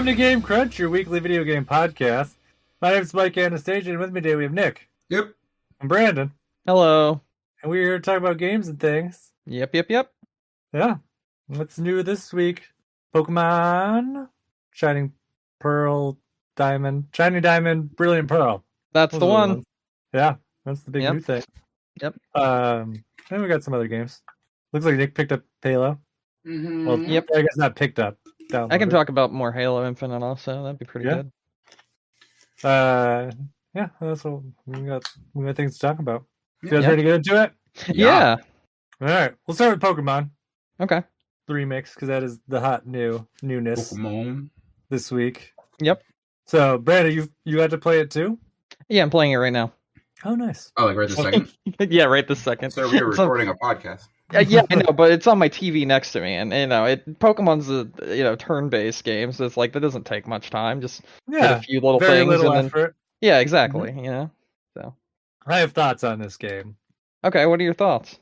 Welcome to Game Crunch, your weekly video game podcast. My name is Mike Anastasia, and with me today we have Nick. Yep. And Brandon. Hello. And we're here to talk about games and things. Yep. Yeah. What's new this week? Pokemon, Shining Pearl, Diamond, Shining Diamond, Brilliant Pearl. That's the one. Yeah, that's the big new thing. Yep. And we got some other games. Looks like Nick picked up Halo. Mm-hmm. Well, Yep. I guess not picked up. I can talk about more Halo Infinite also. That'd be pretty good. Yeah, that's what we got things to talk about. You guys ready to get into it? Yeah. All right, we'll start with Pokemon. Okay. The remix, because that is the hot newness Pokemon this week. Yep. So, Brandon, you had to play it too? Yeah, I'm playing it right now. Oh, nice. Oh, like right this second? Yeah, right this second. So we were recording a podcast. Yeah, I know, but it's on my TV next to me, and Pokemon's a turn-based game, so it's like that doesn't take much time. Just hit a few little very things, little and effort. Yeah, exactly. Mm-hmm. So I have thoughts on this game. Okay, what are your thoughts?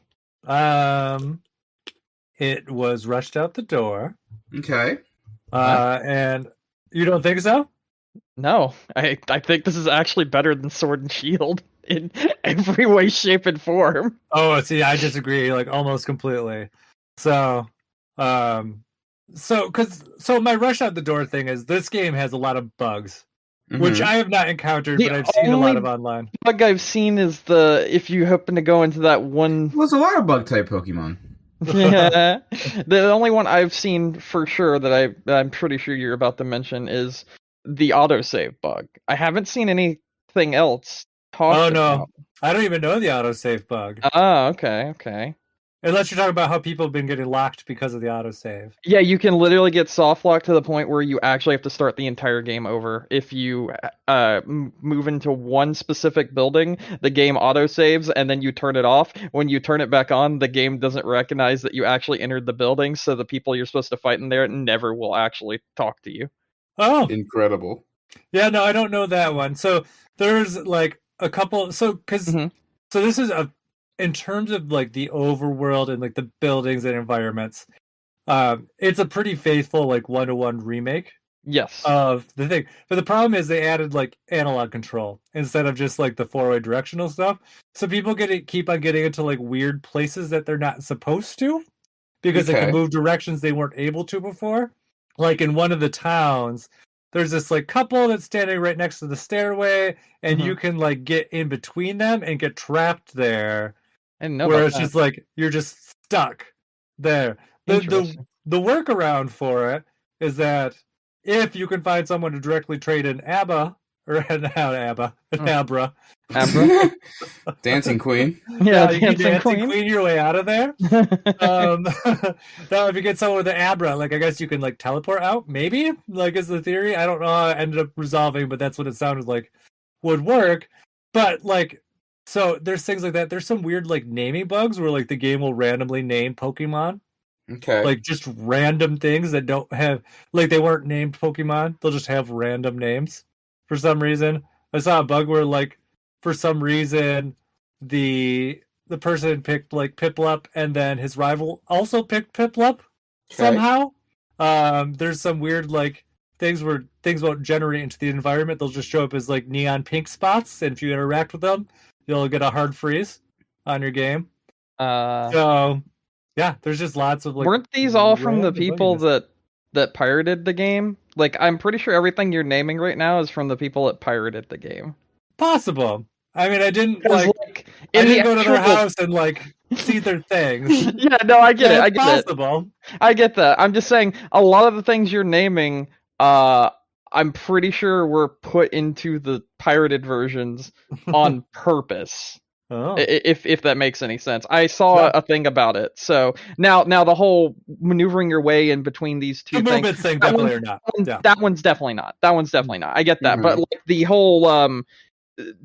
It was rushed out the door. Okay. And you don't think so? No, I think this is actually better than Sword and Shield in every way, shape, and form. Oh, see, I disagree, like almost completely. So my rush out the door thing is this game has a lot of bugs, which I have not encountered, but I've seen a lot of online. Bug I've seen is if you happen to go into that one. Well, there's a lot of bug type Pokemon. Yeah, the only one I've seen for sure that I'm pretty sure you're about to mention is the autosave bug. I haven't seen anything else talked about. I don't even know the autosave bug. Oh, okay. Unless you're talking about how people have been getting locked because of the autosave. Yeah, you can literally get soft locked to the point where you actually have to start the entire game over. If you move into one specific building, the game autosaves, and then you turn it off. When you turn it back on, the game doesn't recognize that you actually entered the building, so the people you're supposed to fight in there never will actually talk to you. Oh! Incredible. Yeah, no, I don't know that one. So there's like a couple... So this is in terms of like the overworld and like the buildings and environments, it's a pretty faithful like 1-to-1 remake. Yes. Of the thing. But the problem is they added like analog control instead of just like the 4-way directional stuff. So people keep on getting into like weird places that they're not supposed to because they can move directions they weren't able to before. Like in one of the towns, there's this like couple that's standing right next to the stairway, and you can like get in between them and get trapped there. Where it's just like you're just stuck there. The workaround for it is that if you can find someone to directly trade an Abra, Dancing Queen. Yeah, you can dancing queen your way out of there. Now, if you get someone with an Abra, like I guess you can like teleport out. Maybe, like is the theory. I don't know how it ended up resolving, but that's what it sounded like would work. But like. So there's things like that. There's some weird like naming bugs where like the game will randomly name Pokemon. Okay. Like just random things that don't have like they weren't named Pokemon. They'll just have random names for some reason. I saw a bug where like for some reason the person picked like Piplup and then his rival also picked Piplup somehow. There's some weird like things where things won't generate into the environment. They'll just show up as like neon pink spots, and if you interact with them, you'll get a hard freeze on your game. So, yeah, there's just lots of like. Weren't these all from the people that pirated the game? Like, I'm pretty sure everything you're naming right now is from the people that pirated the game. Possible. I mean, I didn't go to their house and like see their things. Yeah, no, I get it. I get possible. I get that. I'm just saying a lot of the things you're naming. I'm pretty sure were put into the pirated versions on purpose. Oh. If that makes any sense. I saw a thing about it. So now the whole maneuvering your way in between these two things. Movement thing definitely or not. That one's definitely not. I get that. But like the whole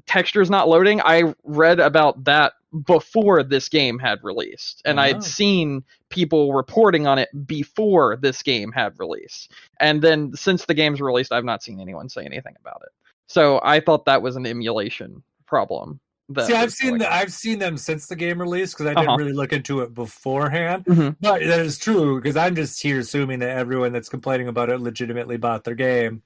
textures not loading, I read about that before this game had released, and I'd seen people reporting on it before this game had released, and then since the game's released I've not seen anyone say anything about it. So I thought that was an emulation problem See, I've seen them since the game release because I didn't really look into it beforehand. Mm-hmm. But that is true because I'm just here assuming that everyone that's complaining about it legitimately bought their game,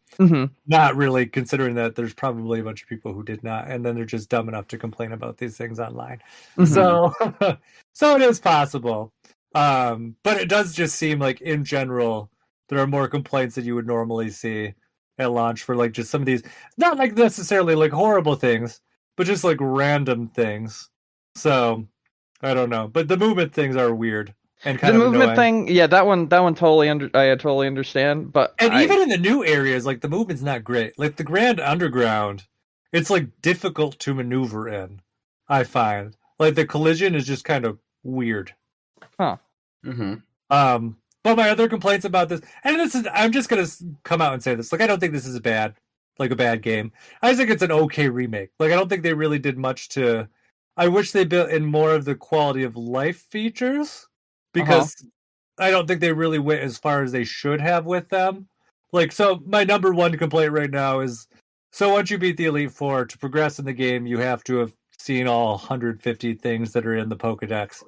not really considering that there's probably a bunch of people who did not, and then they're just dumb enough to complain about these things online. So, so it is possible. But it does just seem like in general there are more complaints that you would normally see at launch for like just some of these, not like necessarily like horrible things, but just like random things. So I don't know, but the movement things are weird and kind the of movement annoying. thing. Yeah, that one totally I totally understand. But even in the new areas, like the movement's not great. Like the Grand Underground, it's like difficult to maneuver in. I find like the collision is just kind of weird. Huh. But my other complaints about this, and this is, I'm just gonna come out and say this. Like, I don't think this is a bad game. I think it's an okay remake. Like, I don't think they really did much to. I wish they built in more of the quality of life features because I don't think they really went as far as they should have with them. Like, so my number one complaint right now is, so once you beat the Elite Four, to progress in the game, you have to have seen all 150 things that are in the Pokedex.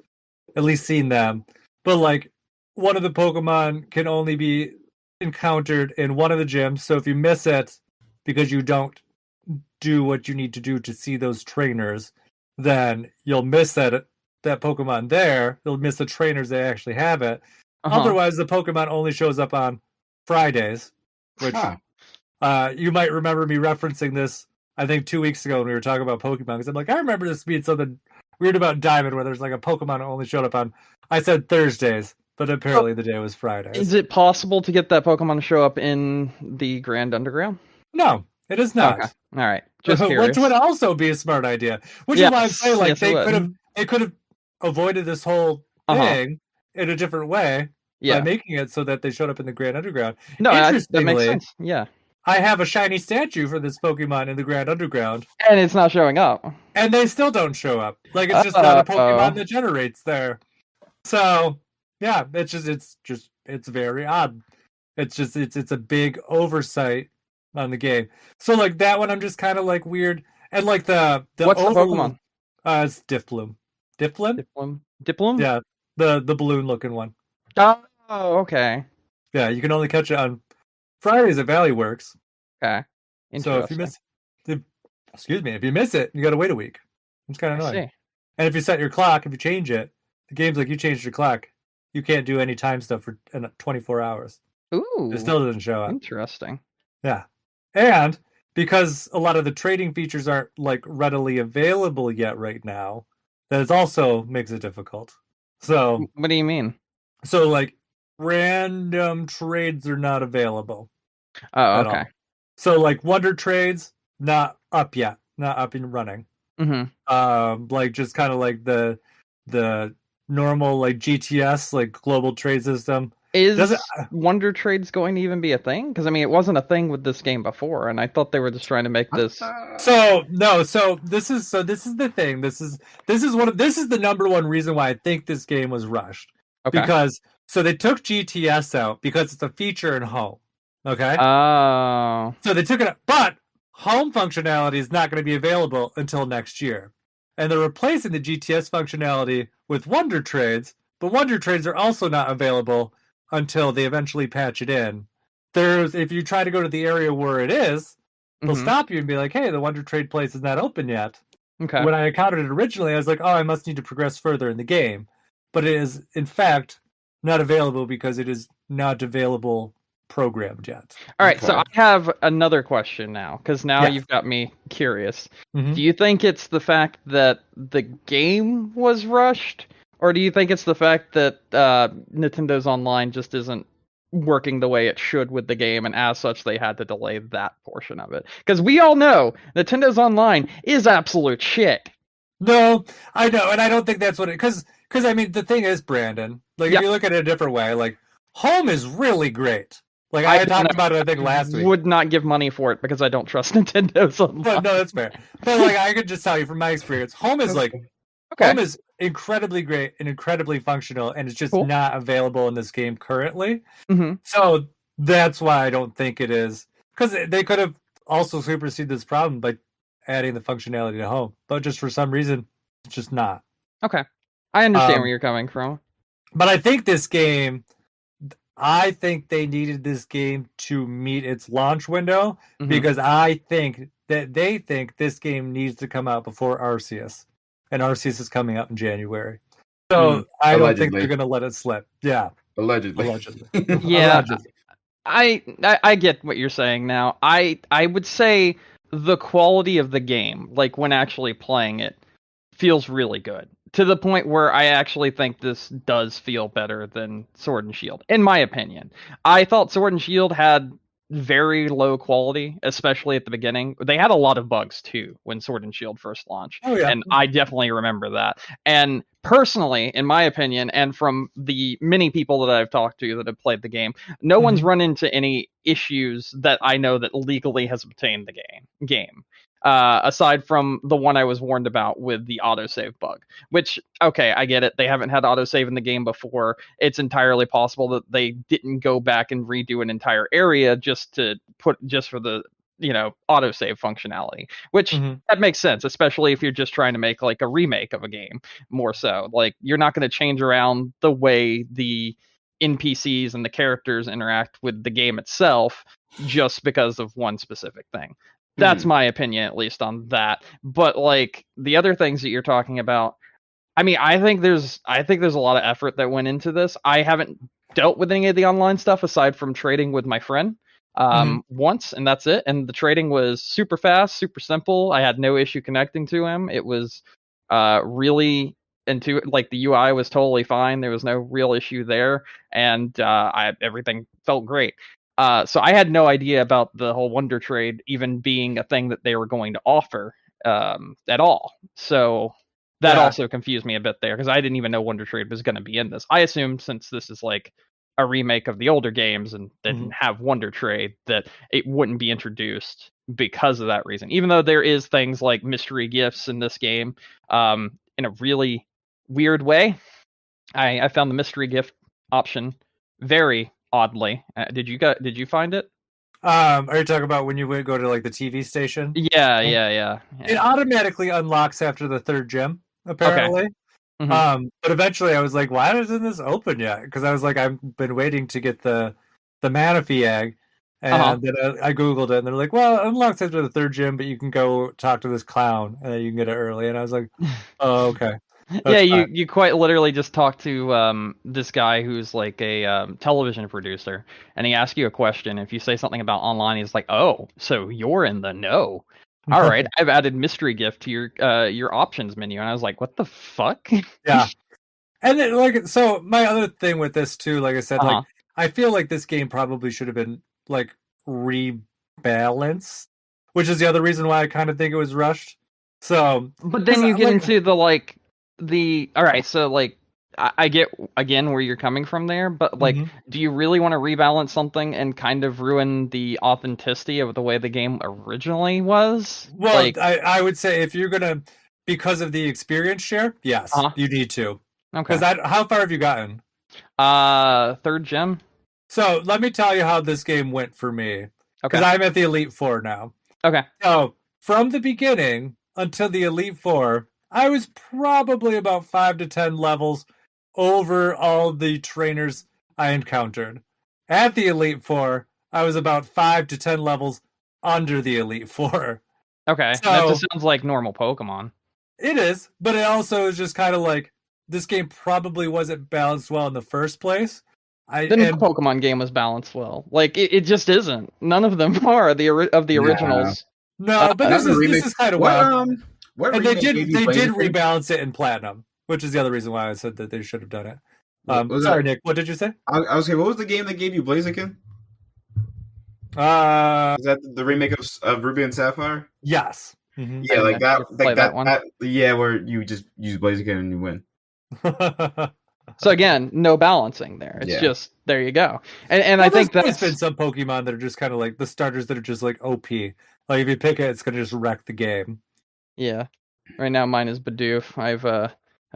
At least seen them. But, like, one of the Pokemon can only be encountered in one of the gyms. So if you miss it because you don't do what you need to do to see those trainers, then you'll miss that Pokemon there. You'll miss the trainers that actually have it. Otherwise, the Pokemon only shows up on Fridays, which you might remember me referencing this, I think 2 weeks ago when we were talking about Pokemon, because I'm like, I remember this being something weird about Diamond where there's like a Pokemon that only showed up on, I said Thursdays, but apparently the day was Fridays. Is it possible to get that Pokemon to show up in the Grand Underground? No, it is not. Okay. All right. Just curious. Which would also be a smart idea. Which is why I'm saying, like, they could have avoided this whole thing in a different way by making it so that they showed up in the Grand Underground. No, that makes sense. Yeah. I have a shiny statue for this Pokemon in the Grand Underground. And it's not showing up. And they still don't show up. Like, it's just not a Pokemon that generates there. So, yeah, it's very odd. It's a big oversight on the game. So, like, that one I'm just kind of, like, weird. And, like, the what's the Pokemon? It's Diploom. Diploom? Yeah, the balloon-looking one. Oh, okay. Yeah, you can only catch it on Fridays at Valley Works. Okay. So if you miss it, you gotta wait a week. It's kind of annoying. And if you set your clock, if you change it, the game's like, you changed your clock, you can't do any time stuff for 24 hours. Ooh. It still doesn't show up. Interesting. Yeah. And because a lot of the trading features aren't like readily available yet right now, that it also makes it difficult. So what do you mean? So like random trades are not available. Oh, okay. So like Wonder Trades, not up yet, not up and running. Like just kind of like the normal like GTS, like global trade system. Is Wonder Trades going to even be a thing? Because I mean, it wasn't a thing with this game before, and I thought they were just trying to make this. So this is the thing. This is the number one reason why I think this game was rushed. Okay. Because so they took GTS out because it's a feature in home. Okay. Oh. So they took it out, but home functionality is not going to be available until next year, and they're replacing the GTS functionality with Wonder Trades. But Wonder Trades are also not available until they eventually patch it in. If you try to go to the area where it is, they'll stop you and be like, hey, the Wonder Trade place is not open yet. Okay. When I encountered it originally, I was like, oh, I must need to progress further in the game. But it is, in fact, not available because it is not available programmed yet. All right, so I have another question now, because now you've got me curious. Do you think it's the fact that the game was rushed? Or do you think it's the fact that Nintendo's Online just isn't working the way it should with the game, and as such, they had to delay that portion of it? Because we all know Nintendo's Online is absolute shit. No, I know, and I don't think that's what it... Because I mean, the thing is, Brandon, like, if you look at it a different way, like, home is really great. Like, I had talked about it, I think, last week. Would not give money for it, because I don't trust Nintendo's Online. But, no, that's fair. But, like, I could just tell you from my experience, home is, like... Home is incredibly great and incredibly functional, and it's just not available in this game currently. So that's why I don't think it is. Because they could have also superseded this problem by adding the functionality to home, but just for some reason, it's just not. Okay, I understand where you're coming from. But I think they needed this game to meet its launch window because I think that they think this game needs to come out before Arceus, and Arceus is coming out in January. So I don't think they're going to let it slip. Yeah, allegedly. Yeah, allegedly. I get what you're saying now. I would say the quality of the game, like when actually playing it, feels really good. To the point where I actually think this does feel better than Sword and Shield, in my opinion. I thought Sword and Shield had very low quality, especially at the beginning. They had a lot of bugs too when Sword and Shield first launched. Oh, yeah. And I definitely remember that. And personally, in my opinion, and from the many people that I've talked to that have played the game, no one's run into any issues that I know that legally has obtained the game. Aside from the one I was warned about with the autosave bug, which, okay, I get it. They haven't had autosave in the game before. It's entirely possible that they didn't go back and redo an entire area just for the, autosave functionality, which that makes sense, especially if you're just trying to make like a remake of a game more so. Like, you're not going to change around the way the NPCs and the characters interact with the game itself just because of one specific thing. That's my opinion, at least, on that. But like the other things that you're talking about, I mean, I think there's a lot of effort that went into this. I haven't dealt with any of the online stuff aside from trading with my friend once, and that's it. And the trading was super fast, super simple. I had no issue connecting to him. It was really like the UI was totally fine. There was no real issue there, and everything felt great. So I had no idea about the whole Wonder Trade even being a thing that they were going to offer at all. So that also confused me a bit there, because I didn't even know Wonder Trade was going to be in this. I assumed, since this is like a remake of the older games and didn't have Wonder Trade, that it wouldn't be introduced because of that reason. Even though there is things like mystery gifts in this game in a really weird way. I found the mystery gift option very oddly. Did you find it? Are you talking about when you would go to like the TV station? Yeah. It automatically unlocks after the third gym, apparently. Okay. But eventually I was like, why isn't this open yet? Because I was like, I've been waiting to get the Manaphy egg. And then I Googled it, and they're like, well, it unlocks after the third gym, but you can go talk to this clown, and then you can get it early. And I was like, oh, okay. Yeah, you quite literally just talk to this guy who's like a television producer, and he asks you a question. If you say something about online, he's like, "Oh, so you're in the know? All right, I've added mystery gift to your options menu." And I was like, "What the fuck?" Yeah, and then, like, so my other thing with this too, like I said, like I feel like this game probably should have been like rebalanced, which is the other reason why I kind of think it was rushed. So, but then you get into all right, so like I get again where you're coming from there, but like, do you really want to rebalance something and kind of ruin the authenticity of the way the game originally was? Well, like, I would say if you're gonna, because of the experience share, yes, you need to. Okay. Because how far have you gotten? Third gem. So let me tell you how this game went for me. Okay. Because I'm at the Elite Four now. Okay. So from the beginning until the Elite Four, I was probably about 5 to 10 levels over all the trainers I encountered. At the Elite Four, I was about 5 to 10 levels under the Elite Four. Okay, so, that just sounds like normal Pokemon. It is, but it also is just kind of like, this game probably wasn't balanced well in the first place. The Pokemon game was balanced well. Like, it just isn't. None of them are of the originals. No, but this is kind of wild. And they did rebalance it in Platinum, which is the other reason why I said that they should have done it. Sorry, Nick, what did you say? I was saying, what was the game that gave you Blaziken? Is that the remake of Ruby and Sapphire? Yes. Mm-hmm. Yeah, like that one. Yeah, where you just use Blaziken and you win. So again, no balancing there. It's just, there you go. And I think there's been some Pokemon that are just kind of like the starters that are just like OP. Like if you pick it, it's gonna just wreck the game. Yeah. Right now mine is Bidoof. I've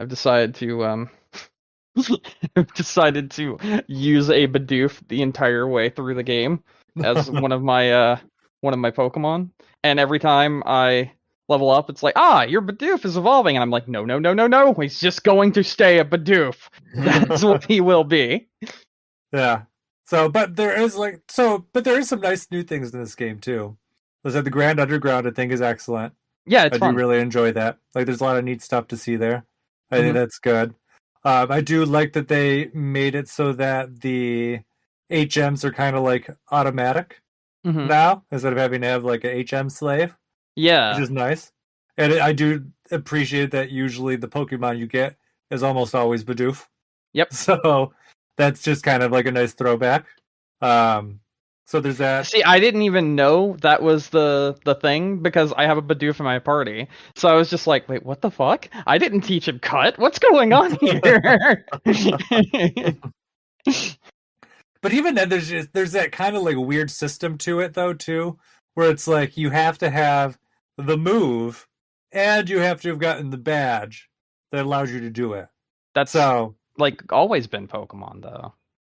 decided to use a Bidoof the entire way through the game as one of my Pokemon. And every time I level up, it's like, your Bidoof is evolving, and I'm like, no, he's just going to stay a Bidoof. That's what he will be. Yeah. So, but there is some nice new things in this game too. The Grand Underground, I think, is excellent. Yeah, it's I fun. do really enjoy that. Like, there's a lot of neat stuff to see there. I think that's good. I do like that they made it so that the HMs are kind of like automatic now, instead of having to have like an HM slave. Yeah. Which is nice. And I do appreciate that usually the Pokemon you get is almost always Bidoof. Yep. So that's just kind of like a nice throwback. So there's that. See, I didn't even know that was the thing because I have a Bidoof in my party. So I was just like, wait, what the fuck? I didn't teach him cut. What's going on here? But even then, there's that kind of like weird system to it though too, where it's like you have to have the move and you have to have gotten the badge that allows you to do it. That's so like always been Pokemon though.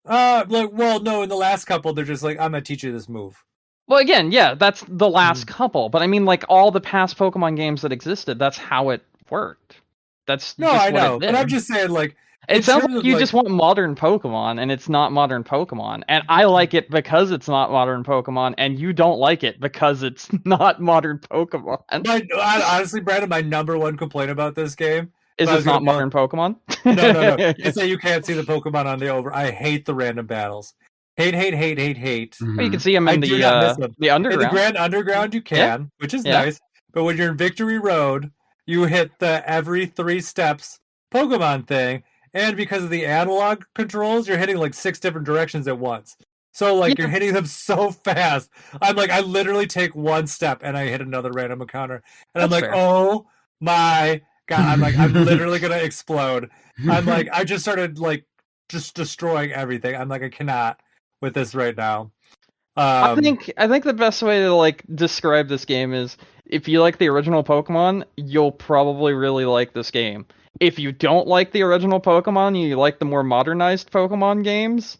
No, in the last couple, they're just like, I'm gonna teach you this move. Well, again, yeah, that's the last couple, but I mean, like all the past Pokemon games that existed, that's how it worked. That's no, just I know, but I'm just saying, like, it sounds like you just want modern Pokemon, and it's not modern Pokemon, and I like it because it's not modern Pokemon, and you don't like it because it's not modern Pokemon. Honestly, Brandon, my number one complaint about this game is it's not modern Pokemon. No. You say you can't see the Pokemon on the over. I hate the random battles. Hate. Mm-hmm. Well, you can see them in the underground. In the Grand Underground, you can, which is nice. But when you're in Victory Road, you hit the every 3 steps Pokemon thing, and because of the analog controls, you're hitting like 6 different directions at once. So like you're hitting them so fast. I'm like, I literally take 1 step and I hit another random encounter, and I'm like, fair. Oh my God, I'm like, I'm literally gonna explode. I'm like, I just started like just destroying everything. I'm like, I cannot with this right now. I think the best way to like describe this game is if you like the original Pokemon, you'll probably really like this game. If you don't like the original Pokemon, you like the more modernized Pokemon games,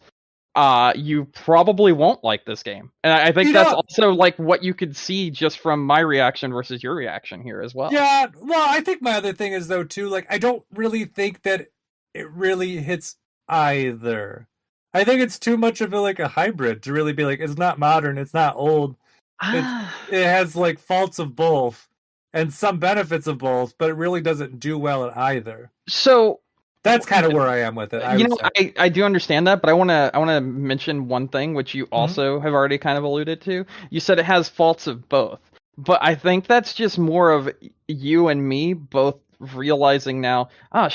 you probably won't like this game. And I think that's also like what you could see just from my reaction versus your reaction here as well. Yeah, well, I think my other thing is though too, like I don't really think that it really hits either. I think it's too much of a hybrid to really be like, it's not modern, it's not old. It has like faults of both and some benefits of both, but it really doesn't do well at either. So that's kind of where I am with it. I do understand that, but I want to mention one thing which you also have already kind of alluded to. You said it has faults of both, but I think that's just more of you and me both realizing now. Old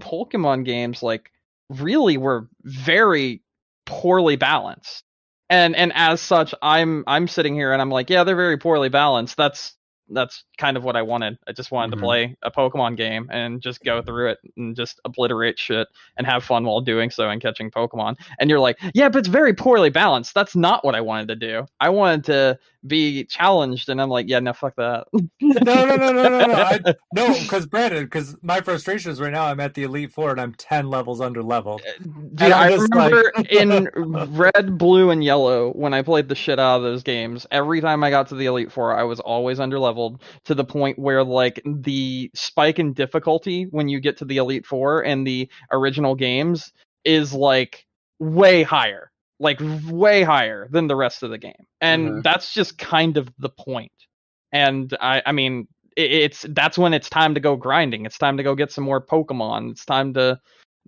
Pokemon games like really were very poorly balanced, and as such, I'm sitting here and I'm like, yeah, they're very poorly balanced. That's kind of what I wanted. I just wanted to play a Pokemon game and just go through it and just obliterate shit and have fun while doing so and catching Pokemon. And you're like, yeah, but it's very poorly balanced. That's not what I wanted to do. I wanted to be challenged, and I'm like, yeah, no, fuck that. No, because Brandon, because my frustration is right now I'm at the Elite Four and I'm 10 levels under leveled. Dude, I remember in Red, Blue, and Yellow when I played the shit out of those games. Every time I got to the Elite Four, I was always under leveled to the point where like the spike in difficulty when you get to the Elite Four and the original games is like way higher. Like way higher than the rest of the game, and that's just kind of the point. And I mean, that's when it's time to go grinding. It's time to go get some more Pokemon. It's time to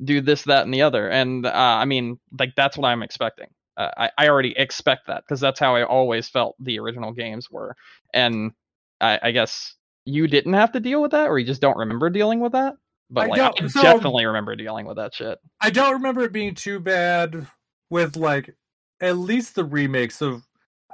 do this, that, and the other. And I mean, like that's what I'm expecting. I already expect that because that's how I always felt the original games were. And I guess you didn't have to deal with that, or you just don't remember dealing with that. But I definitely remember dealing with that shit. I don't remember it being too bad. With like at least the remakes of,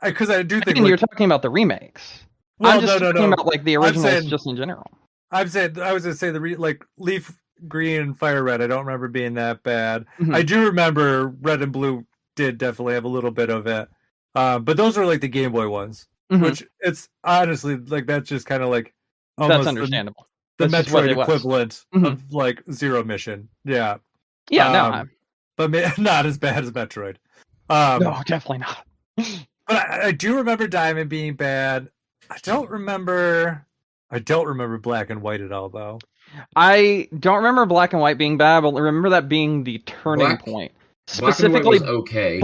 because I do think you're talking about the remakes. Well, I'm just talking about like the originals just in general. I was gonna say like Leaf Green and Fire Red. I don't remember being that bad. I do remember Red and Blue did definitely have a little bit of it, but those are like the Game Boy ones, which it's honestly like that's just kind of like almost that's understandable. The Metroid equivalent of like Zero Mission. Yeah. Yeah. But not as bad as Metroid. No, definitely not. But I do remember Diamond being bad. I don't remember I don't remember Black and White at all, though. I don't remember Black and White being bad, but remember that being the turning point. Specifically, Black and White was okay.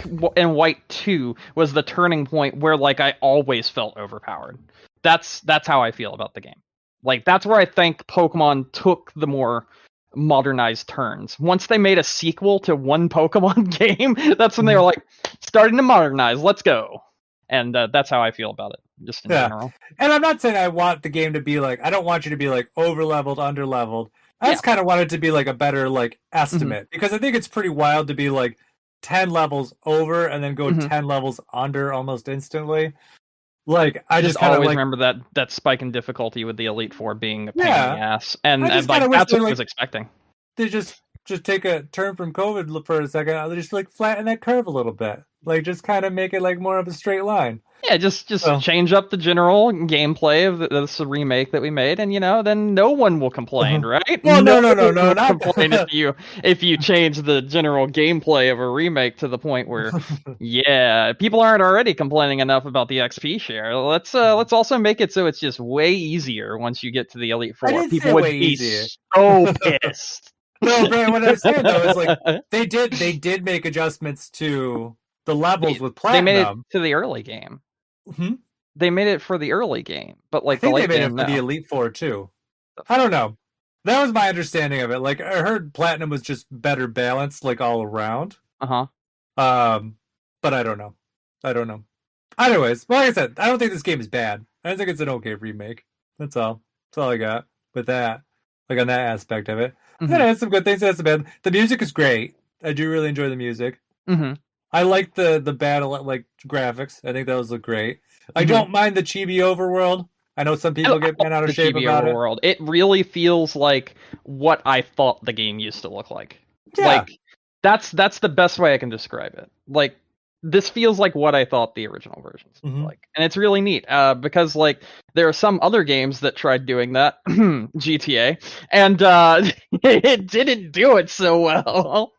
Black and White 2 was the turning point where like I always felt overpowered. That's how I feel about the game. Like that's where I think Pokemon took the more modernized turns. Once they made a sequel to one Pokemon game, that's when they were like starting to modernize. Let's go. And that's how I feel about it, just in general. And I'm not saying I want the game to be like, I don't want you to be like over-leveled, under-leveled. I just kind of want it to be like a better like estimate, because I think it's pretty wild to be like 10 levels over and then go 10 levels under almost instantly. Like I just always remember that spike in difficulty with the Elite Four being a pain in the ass, and like that's what I was expecting. They just take a turn from COVID for a second. They just like flatten that curve a little bit, like just kind of make it like more of a straight line. Yeah, just change up the general gameplay of this remake that we made, and then no one will complain, right? Well, no, not complain if you change the general gameplay of a remake to the point where, people aren't already complaining enough about the XP share. Let's also make it so it's just way easier once you get to the Elite Four. People would be so pissed. No, Brandon, what I'm saying though is like they did make adjustments to the levels with Platinum. They made it to the early game. They made it for the early game, but like I think they made it for the Elite Four too. I don't know. That was my understanding of it. Like I heard Platinum was just better balanced, like all around. But I don't know. Anyways, like I said, I don't think this game is bad. I think it's an okay remake. That's all. That's all I got with that. Like on that aspect of it. Then it has some good things. It has some bad. The music is great. I do really enjoy the music. I like the battle like graphics. I think those look great. I don't mind the chibi overworld. I know some people get bent out of shape about overworld. It really feels like what I thought the game used to look like. Yeah. Like that's the best way I can describe it. Like this feels like what I thought the original versions looked like, and it's really neat. Because like there are some other games that tried doing that, GTA, and it didn't do it so well.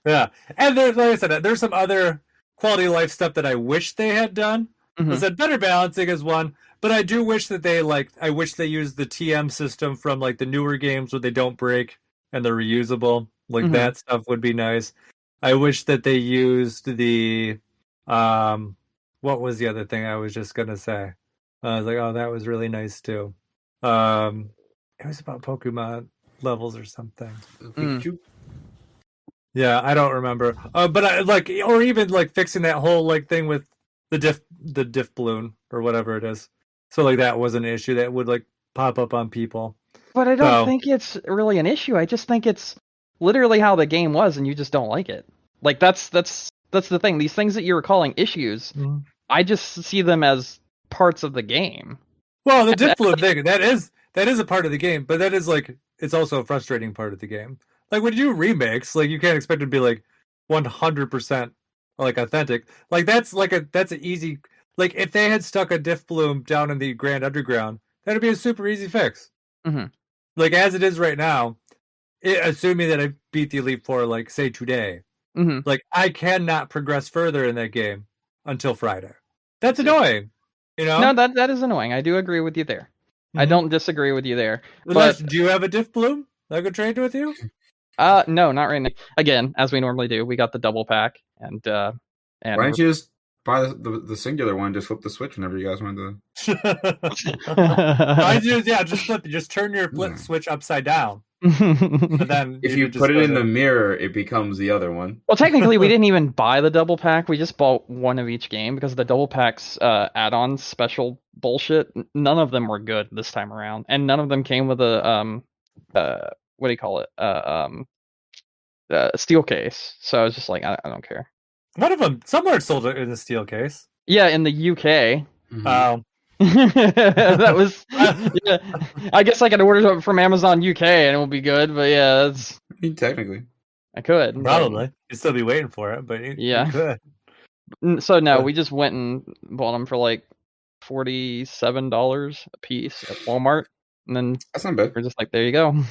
Yeah, and there's, like I said, there's some other quality of life stuff that I wish they had done. I said better balancing is one, but I do wish that I wish they used the TM system from like the newer games where they don't break and they're reusable. Like that stuff would be nice. I wish that they used the what was the other thing I was just gonna say? I was like, oh, that was really nice too. It was about Pokemon levels or something. Pikachu? Yeah, I don't remember. But I like, or even like fixing that whole like thing with the diff balloon or whatever it is. So like that was an issue that would like pop up on people. But I don't think it's really an issue. I just think it's literally how the game was, and you just don't like it. Like that's the thing. These things that you're calling issues, I just see them as parts of the game. Well, the diff balloon thing, that is a part of the game, but that is like, it's also a frustrating part of the game. Like when you do remakes, like you can't expect it to be like 100% like authentic. Like that's an easy, like if they had stuck a diff bloom down in the Grand Underground, that'd be a super easy fix. Like as it is right now, assuming that I beat the Elite Four, like say today, like I cannot progress further in that game until Friday. That's annoying. No, that is annoying. I do agree with you there. I don't disagree with you there. But do you have a diff bloom I could trade with you? No, not right now. Again, as we normally do, we got the double pack, and why don't you just buy the singular one? Just flip the switch whenever you guys want to. Just turn your flip switch upside down. But then if you put it in the mirror, it becomes the other one. Well, technically, we didn't even buy the double pack. We just bought one of each game because the double pack's add-ons, special bullshit. None of them were good this time around, and none of them came with a what do you call it? Steel case. So I was just like, I don't care. One of them somewhere sold it in a steel case. Yeah, in the UK. Oh. That was. Yeah, I guess I could order it from Amazon UK and it will be good. But yeah, that's. I mean, technically, I could probably. You'd still be waiting for it, but you could. So no, we just went and bought them for like $47 a piece at Walmart, and then that's not bad. We're just like, there you go.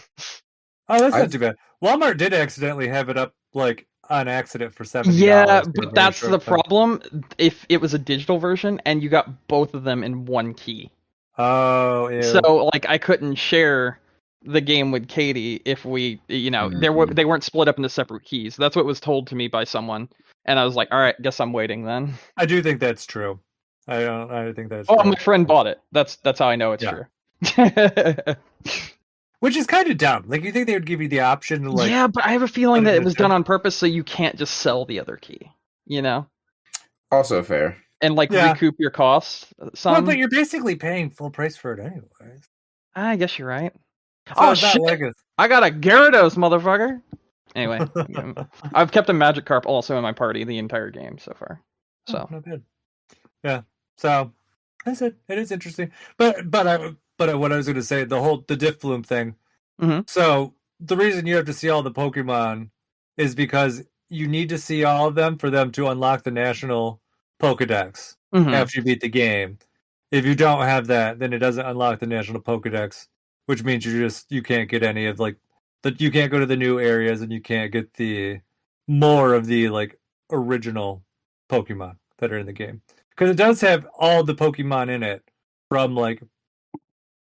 Oh, that's not too bad. Walmart did accidentally have it up like on accident for $70. Yeah, but that's the problem. If it was a digital version and you got both of them in one key. Oh, ew. So like I couldn't share the game with Katie if we, they weren't split up into separate keys. That's what was told to me by someone, and I was like, all right, guess I'm waiting then. I do think that's true. I think that's. Oh, true. my friend bought it. That's how I know it's true. Which is kind of dumb. Like, you think they would give you the option to like? Yeah, but I have a feeling that it was done on purpose, so you can't just sell the other key. Also fair. And like recoup your costs. Well, but you're basically paying full price for it anyways. I guess you're right. So shit! Like I got a Gyarados, motherfucker. Anyway, I've kept a Magikarp also in my party the entire game so far. So not bad. Yeah. So that's it. It is interesting. But what I was going to say, the Diffloom thing. Mm-hmm. So the reason you have to see all the Pokemon is because you need to see all of them for them to unlock the national Pokedex after you beat the game. If you don't have that, then it doesn't unlock the national Pokedex, which means you can't get any of you can't go to the new areas and you can't get the more of the like original Pokemon that are in the game. Because it does have all the Pokemon in it from like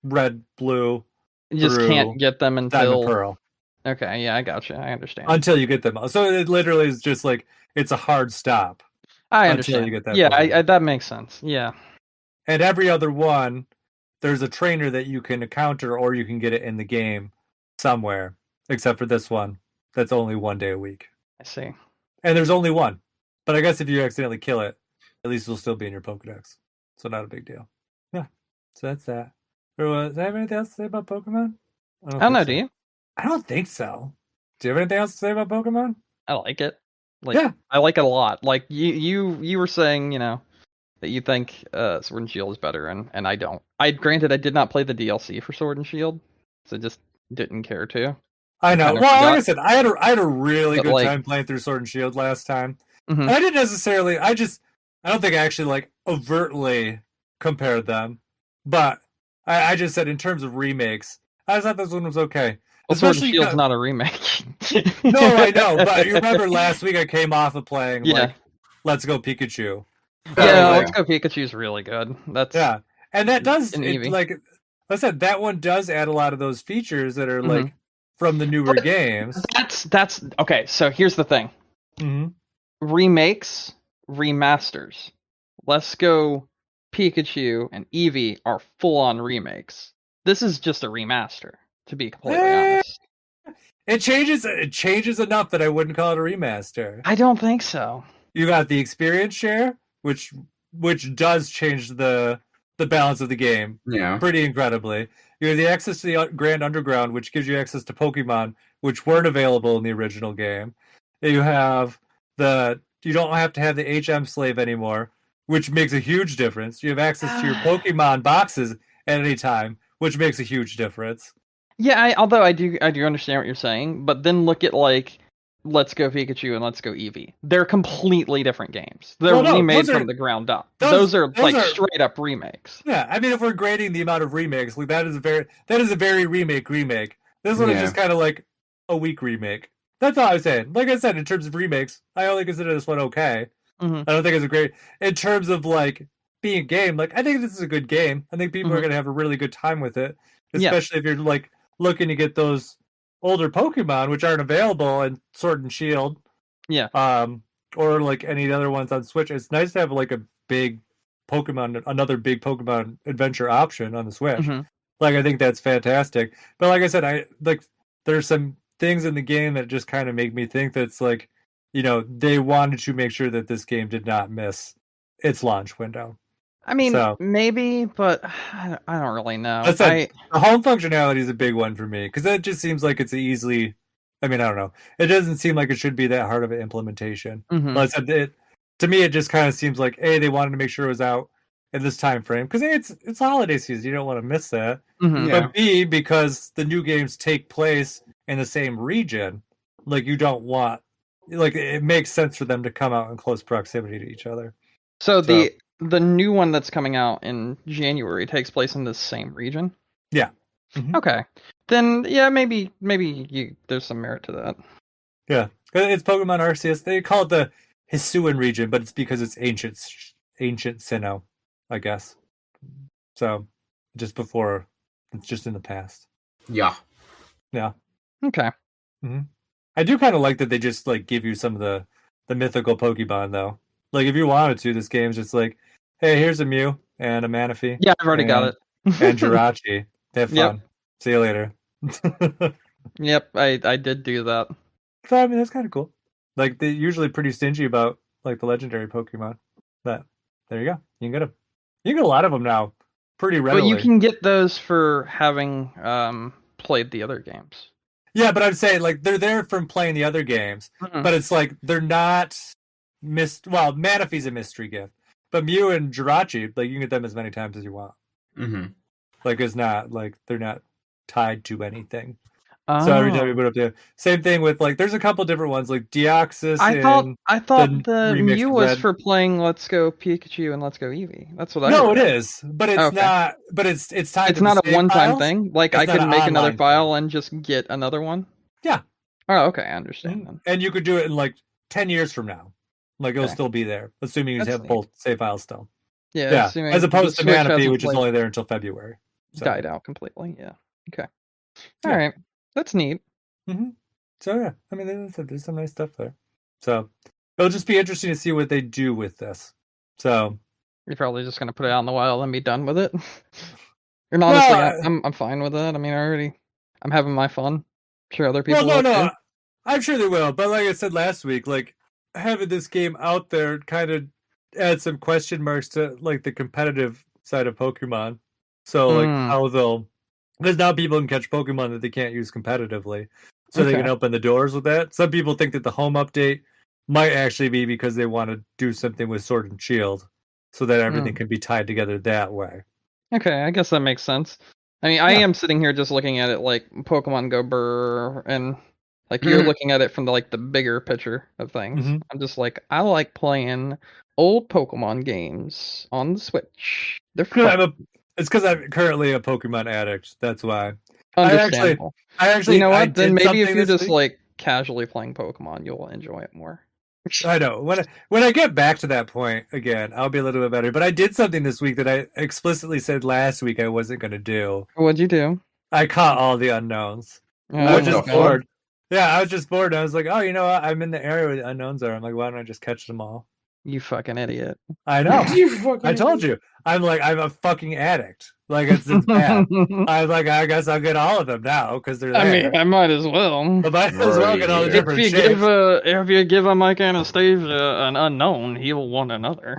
Red, Blue. You just can't get them until Diamond, Pearl. Okay, yeah, I gotcha. I understand. Until you get them. So it literally is just like it's a hard stop. I understand. Until you get that. Yeah, that makes sense. Yeah. And every other one, there's a trainer that you can encounter, or you can get it in the game somewhere. Except for this one, that's only 1 day a week. I see. And there's only one. But I guess if you accidentally kill it, at least it'll still be in your Pokedex. So not a big deal. Yeah. So that's that. Does I have anything else to say about Pokemon? I don't know, so. Do you? I don't think so. Do you have anything else to say about Pokemon? I like it. I like it a lot. Like you were saying, that you think Sword and Shield is better, and I don't. Granted, I did not play the DLC for Sword and Shield, so I just didn't care to. I know. Well, like I said, I had a really good time playing through Sword and Shield last time. And I didn't necessarily. I don't think I actually like overtly compared them, but I just said in terms of remakes, I thought this one was okay. Well, Sword and Shield's not a remake. No, I know, but you remember last week I came off of playing Let's Go Pikachu. Yeah, Let's Go Pikachu is really good. And that does like I said, that one does add a lot of those features that are like from the newer games. That's okay. So here's the thing: remakes, remasters. Let's Go Pikachu and Eevee are full-on remakes. This is just a remaster, to be completely honest. It changes enough that I wouldn't call it a remaster. I don't think so. You got the experience share, which does change the balance of the game pretty incredibly. You have the access to the Grand Underground, which gives you access to Pokemon which weren't available in the original game. You have you don't have to have the HM slave anymore, which makes a huge difference. You have access to your Pokemon boxes at any time, which makes a huge difference. Yeah, although I do understand what you're saying, but then look at like Let's Go Pikachu and Let's Go Eevee. They're completely different games. They're remade from the ground up. Those are straight up remakes. Yeah, I mean, if we're grading the amount of remakes, like that is a very remake. This one is just kind of like a weak remake. That's all I was saying. Like I said, in terms of remakes, I only consider this one okay. I don't think it's a great in terms of like being a game. Like I think this is a good game. I think people are gonna have a really good time with it, especially if you're like looking to get those older Pokemon which aren't available in Sword and Shield. Yeah. Or like any other ones on Switch. It's nice to have like another big Pokemon adventure option on the Switch. Like I think that's fantastic. But like I said, there's some things in the game that just kind of make me think that's like, they wanted to make sure that this game did not miss its launch window. I mean, maybe, but I don't really know. The home functionality is a big one for me because that just seems like it's easily. I mean, I don't know. It doesn't seem like it should be that hard of an implementation. But to me, it just kind of seems like they wanted to make sure it was out in this time frame because it's holiday season. You don't want to miss that. But B, because the new games take place in the same region, like you don't want. Like it makes sense for them to come out in close proximity to each other. So the new one that's coming out in January takes place in the same region? Yeah. Okay. Then yeah, maybe there's some merit to that. Yeah. It's Pokemon Arceus. They call it the Hisuian region, but it's because it's ancient Sinnoh, I guess. So just before. It's just in the past. Yeah. Okay. Mm-hmm. I do kind of like that they just like give you some of the mythical Pokemon though. Like if you wanted to, this game's just like, hey, here's a Mew and a Manaphy. Yeah, I've already got it. And Jirachi. Have fun. Yep. See you later. Yep, I did do that. So I mean that's kind of cool. Like they're usually pretty stingy about like the legendary Pokemon. But there you go. You can get them. You can get a lot of them now, pretty readily. But you can get those for having played the other games. Yeah, but I'm saying like they're there from playing the other games, but it's like they're not Well, Manaphy's a mystery gift, but Mew and Jirachi, like you can get them as many times as you want. Mm-hmm. Like it's not like they're not tied to anything. So every time you put up the same thing with like, there's a couple different ones like Deoxys. I thought the Mew was for playing Let's Go Pikachu and Let's Go Eevee. That's what I. No, it is, but it's not. But it's tied. It's not a one-time thing. Like I could make another file and just get another one. Yeah. Oh, okay, I understand. Then. And you could do it in like 10 years from now. Like it'll still be there, assuming you have both save files still. Yeah. As opposed to Manaphy, which is only there until February. So. Died out completely. Yeah. Okay. All right. That's neat. Mm-hmm. So yeah, I mean, there's some nice stuff there. So it'll just be interesting to see what they do with this. So you're probably just gonna put it out in the wild and be done with it. And honestly, I'm fine with that. I mean, I'm having my fun. I'm sure other people. Well, no, I'm sure they will. But like I said last week, like having this game out there kind of adds some question marks to like the competitive side of Pokemon. So like how they'll. Because now people can catch Pokemon that they can't use competitively. So they can open the doors with that. Some people think that the home update might actually be because they want to do something with Sword and Shield so that everything can be tied together that way. Okay, I guess that makes sense. I mean, I am sitting here just looking at it like Pokemon Go Brr, and like you're looking at it from the bigger picture of things. I'm just like, I like playing old Pokemon games on the Switch. They're fun. It's because I'm currently a Pokemon addict. That's why. Understandable. I actually, you know what? Then maybe if you're just like casually playing Pokemon, you'll enjoy it more. I know. When I get back to that point again, I'll be a little bit better. But I did something this week that I explicitly said last week I wasn't going to do. What'd you do? I caught all the unknowns. I was just bored. Yeah, I was just bored. I was like, oh, you know what? I'm in the area where the unknowns are. I'm like, why don't I just catch them all? You fucking idiot. I know. I told you. I'm a fucking addict. Like, it's bad. I was like, I guess I'll get all of them now because they're there. I mean, I might as well. I might as well get all the different shapes. If you give a Mike Anastasia an unknown, he'll want another.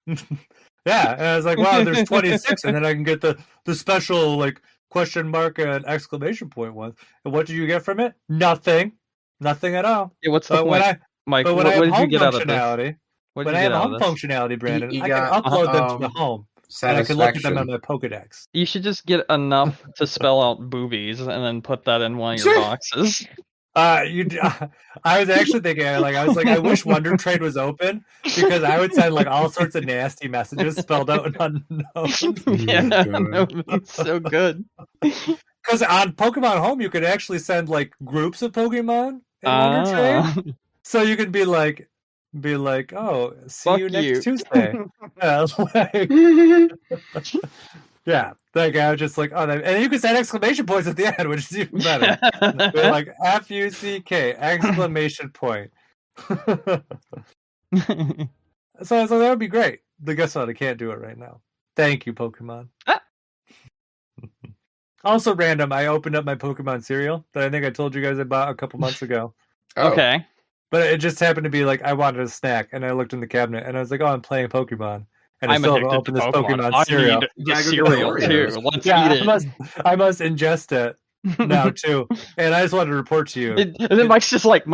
Yeah, and I was like, wow, there's 26, and then I can get the special, like, question mark and exclamation point ones. And what did you get from it? Nothing. Nothing at all. Yeah, what's the point, Mike? What did you get out of this? When I have home functionality, Brandon, I can upload them to the home. And I can look at them on my Pokedex. You should just get enough to spell out boobies and then put that in one of your boxes. I was actually thinking, I wish Wonder Trade was open because I would send like all sorts of nasty messages spelled out and unknown. Yeah, no, that's so good. Because on Pokemon Home, you could actually send like groups of Pokemon in Wonder Trade, so you could be like, oh, see you next Tuesday. Yeah, that guy was just like, oh, and you can set exclamation points at the end, which is even better. They're like FUCK exclamation point. So that would be great. But guess what? I can't do it right now. Thank you, Pokemon. Also random, I opened up my Pokemon cereal that I think I told you guys about a couple months ago. Okay. But it just happened to be like I wanted a snack, and I looked in the cabinet, and I was like, "Oh, I'm playing Pokemon." And I still haven't opened this Pokemon cereal. Cereal too. Let's eat it. I must ingest it now too. And I just wanted to report to you. And then Mike's just like,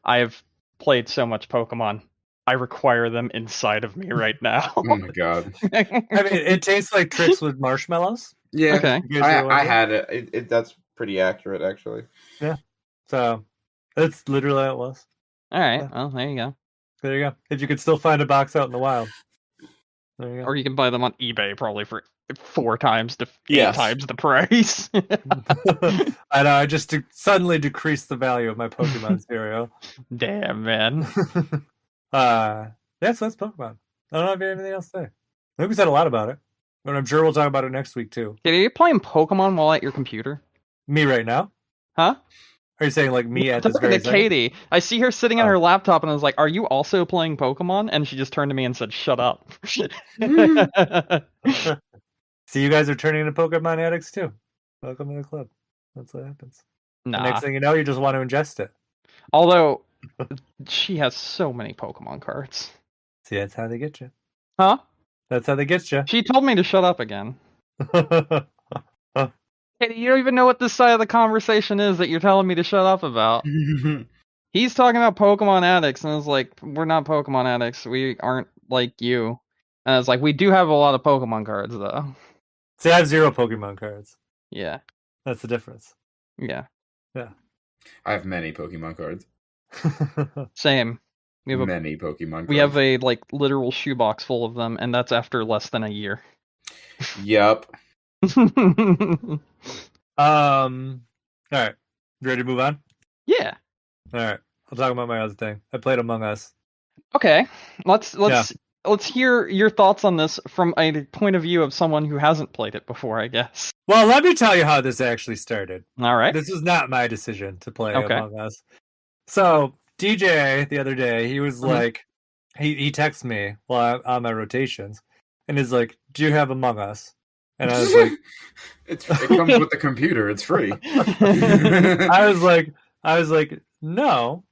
I have played so much Pokemon. I require them inside of me right now. Oh my god. I mean, it tastes like Tricks with marshmallows. Yeah. Okay. I had it. That's pretty accurate, actually. Yeah. So that's literally how it was. All right. Yeah. Well, there you go. There you go. If you could still find a box out in the wild. There you go. Or you can buy them on eBay probably for 4 times to 8 times the price. I know. I just suddenly decreased the value of my Pokemon cereal. Damn, man. So that's Pokemon. I don't know if you have anything else to say. I think we said a lot about it. But I'm sure we'll talk about it next week too. Are you playing Pokemon while at your computer? Me right now? Huh? Are you saying like me at this very second? Katie. I see her sitting on her laptop and I was like, are you also playing Pokemon? And she just turned to me and said, shut up. See, you guys are turning into Pokemon addicts too. Welcome to the club. That's what happens. Nah. The next thing you know, you just want to ingest it. Although, she has so many Pokemon cards. See, that's how they get you. Huh? That's how they get you. She told me to shut up again. Katie, you don't even know what this side of the conversation is that you're telling me to shut up about. He's talking about Pokemon addicts, and I was like, we're not Pokemon addicts. We aren't like you. And I was like, we do have a lot of Pokemon cards, though. See, I have 0 Pokemon cards. Yeah. That's the difference. Yeah. Yeah. I have many Pokemon cards. Same. We have many Pokemon cards. We have a, literal shoebox full of them, and that's after less than a year. Yup. Alright. You ready to move on? Yeah. Alright. I'll talk about my other thing. I played Among Us. Okay. Let's hear your thoughts on this from a point of view of someone who hasn't played it before, I guess. Well, let me tell you how this actually started. All right. This is not my decision to play Among Us. So, DJ, the other day, he was like, he texted me while I'm on my rotations, and he's like, do you have Among Us? And I was like, it comes with the computer. It's free. I was like, no,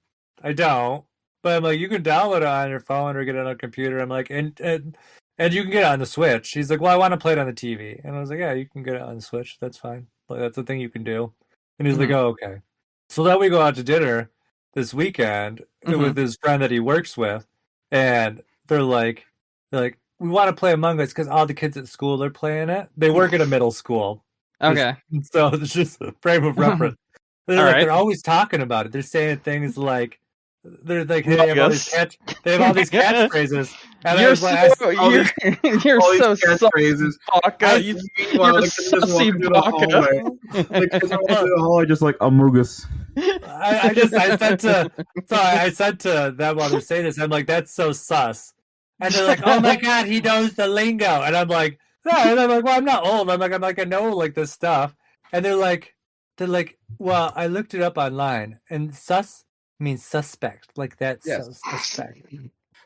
I don't. But I'm like, you can download it on your phone or get it on a computer. I'm like, and you can get it on the Switch. He's like, well, I want to play it on the TV. And I was like, yeah, you can get it on the Switch. That's fine. Like, that's the thing you can do. And he's like, oh, okay. So then we go out to dinner this weekend with his friend that he works with, and they're like, we want to play Among Us because all the kids at school are playing it. They work at a middle school. Okay. So it's just a frame of reference. They're always talking about it. They're saying things like, they have all these catchphrases. And you're so catchphrases. You're sussy baka. The kids are walking in the hall just like Amogus. I said to them while they're saying this, I'm like, that's so sus. And they're like, oh my god, he knows the lingo. And I'm like, no. And I'm like, well, I'm not old. I'm like, I know like this stuff. And they're like, well, I looked it up online, and sus means suspect. Like that's so suspect.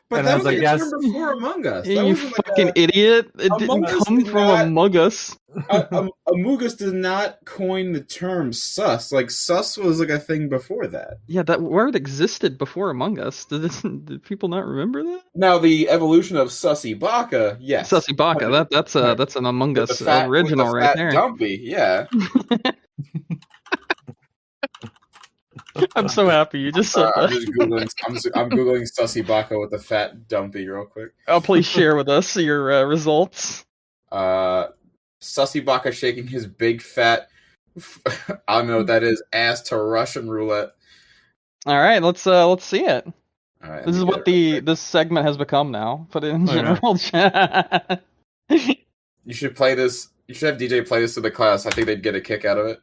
But that was like, yes, before Among Us. You fucking idiot! It didn't come from Among Us. Among Us did not coin the term sus. Like sus was like a thing before that. Yeah, that word existed before Among Us. Did people not remember that? Now the evolution of sussy baka, yes. Sussy baka. That's an Among Us original right there. Dumpy, yeah. I'm so happy you just said that. I'm googling sussy baka with the fat dumpy real quick. Oh, please share with us your results. Sussy baka shaking his big fat, I don't know what that is, ass to Russian roulette. All right, let's see it. All right, this is what this segment has become now. Put it in general chat. You should play this. You should have DJ play this to the class. I think they'd get a kick out of it.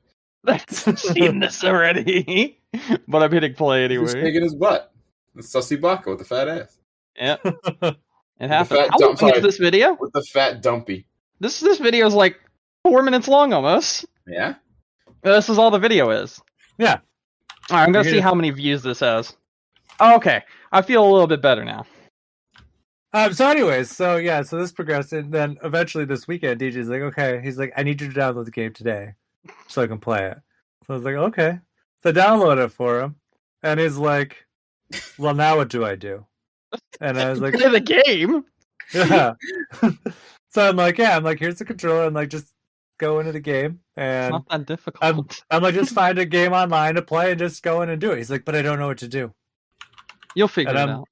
I've seen this already, but I'm hitting play anyway. He's shaking his butt. It's Sussy Baka with the fat ass. Yeah, it happened. How long is this video? With the fat dumpy. This video is like 4 minutes long almost. Yeah. This is all the video is. Yeah. All right, I'm gonna see how many views this has. Oh, okay, I feel a little bit better now. So anyways, so this progressed, and then eventually this weekend, DJ's like, okay, he's like, I need you to download the game today, so I can play it. So I was like, okay. So I download it for him, and he's like, well, now what do I do? And I was like, play the game. Yeah. So I'm like, here's the controller, and like, just go into the game, and it's not that difficult. I'm like, just find a game online to play and just go in and do it. He's like, but I don't know what to do. You'll figure it out.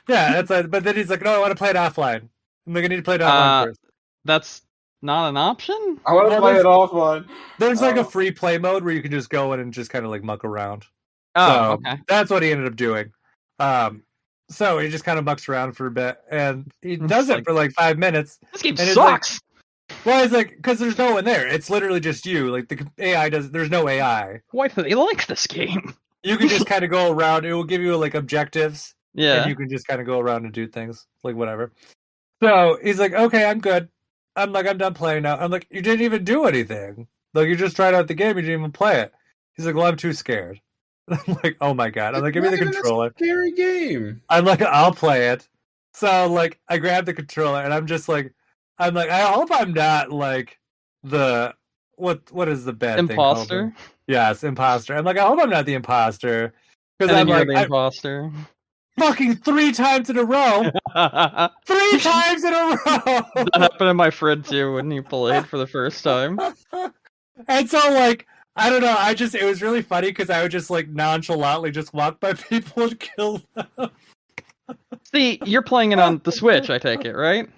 Yeah, that's like, but then he's like, no, I want to play it offline. I'm like, I need to play it offline first. That's not an option? I want to play it offline. There's like a free play mode where you can just go in and just kind of like muck around. Oh, okay. That's what he ended up doing. So he just kind of mucks around for a bit, and he does it for like 5 minutes. This game sucks! Well, it's like, because there's no one there. It's literally just you. Like, the AI there's no AI. Why do they like this game? You can just kind of go around. It will give you like objectives. Yeah. And you can just kind of go around and do things, like whatever. So he's like, okay, I'm good. I'm done playing now. I'm like, you didn't even do anything. Like, you just tried out the game, you didn't even play it. He's like, well, I'm too scared. I'm like, oh my god. I'm like, give me the controller. It's not even a scary game. I'm like, I'll play it. So like, I grab the controller and I'm just like, I hope I'm not like the what is the bad imposter? thing? Yes, imposter. I'm like, I hope I'm not the imposter. Because I'm like the imposter. Fucking 3 times in a row. 3 times in a row. That happened to my friend too when he played for the first time. And so like, I don't know, it was really funny because I would just like nonchalantly just walk by people and kill them. See, you're playing it on the Switch, I take it, right?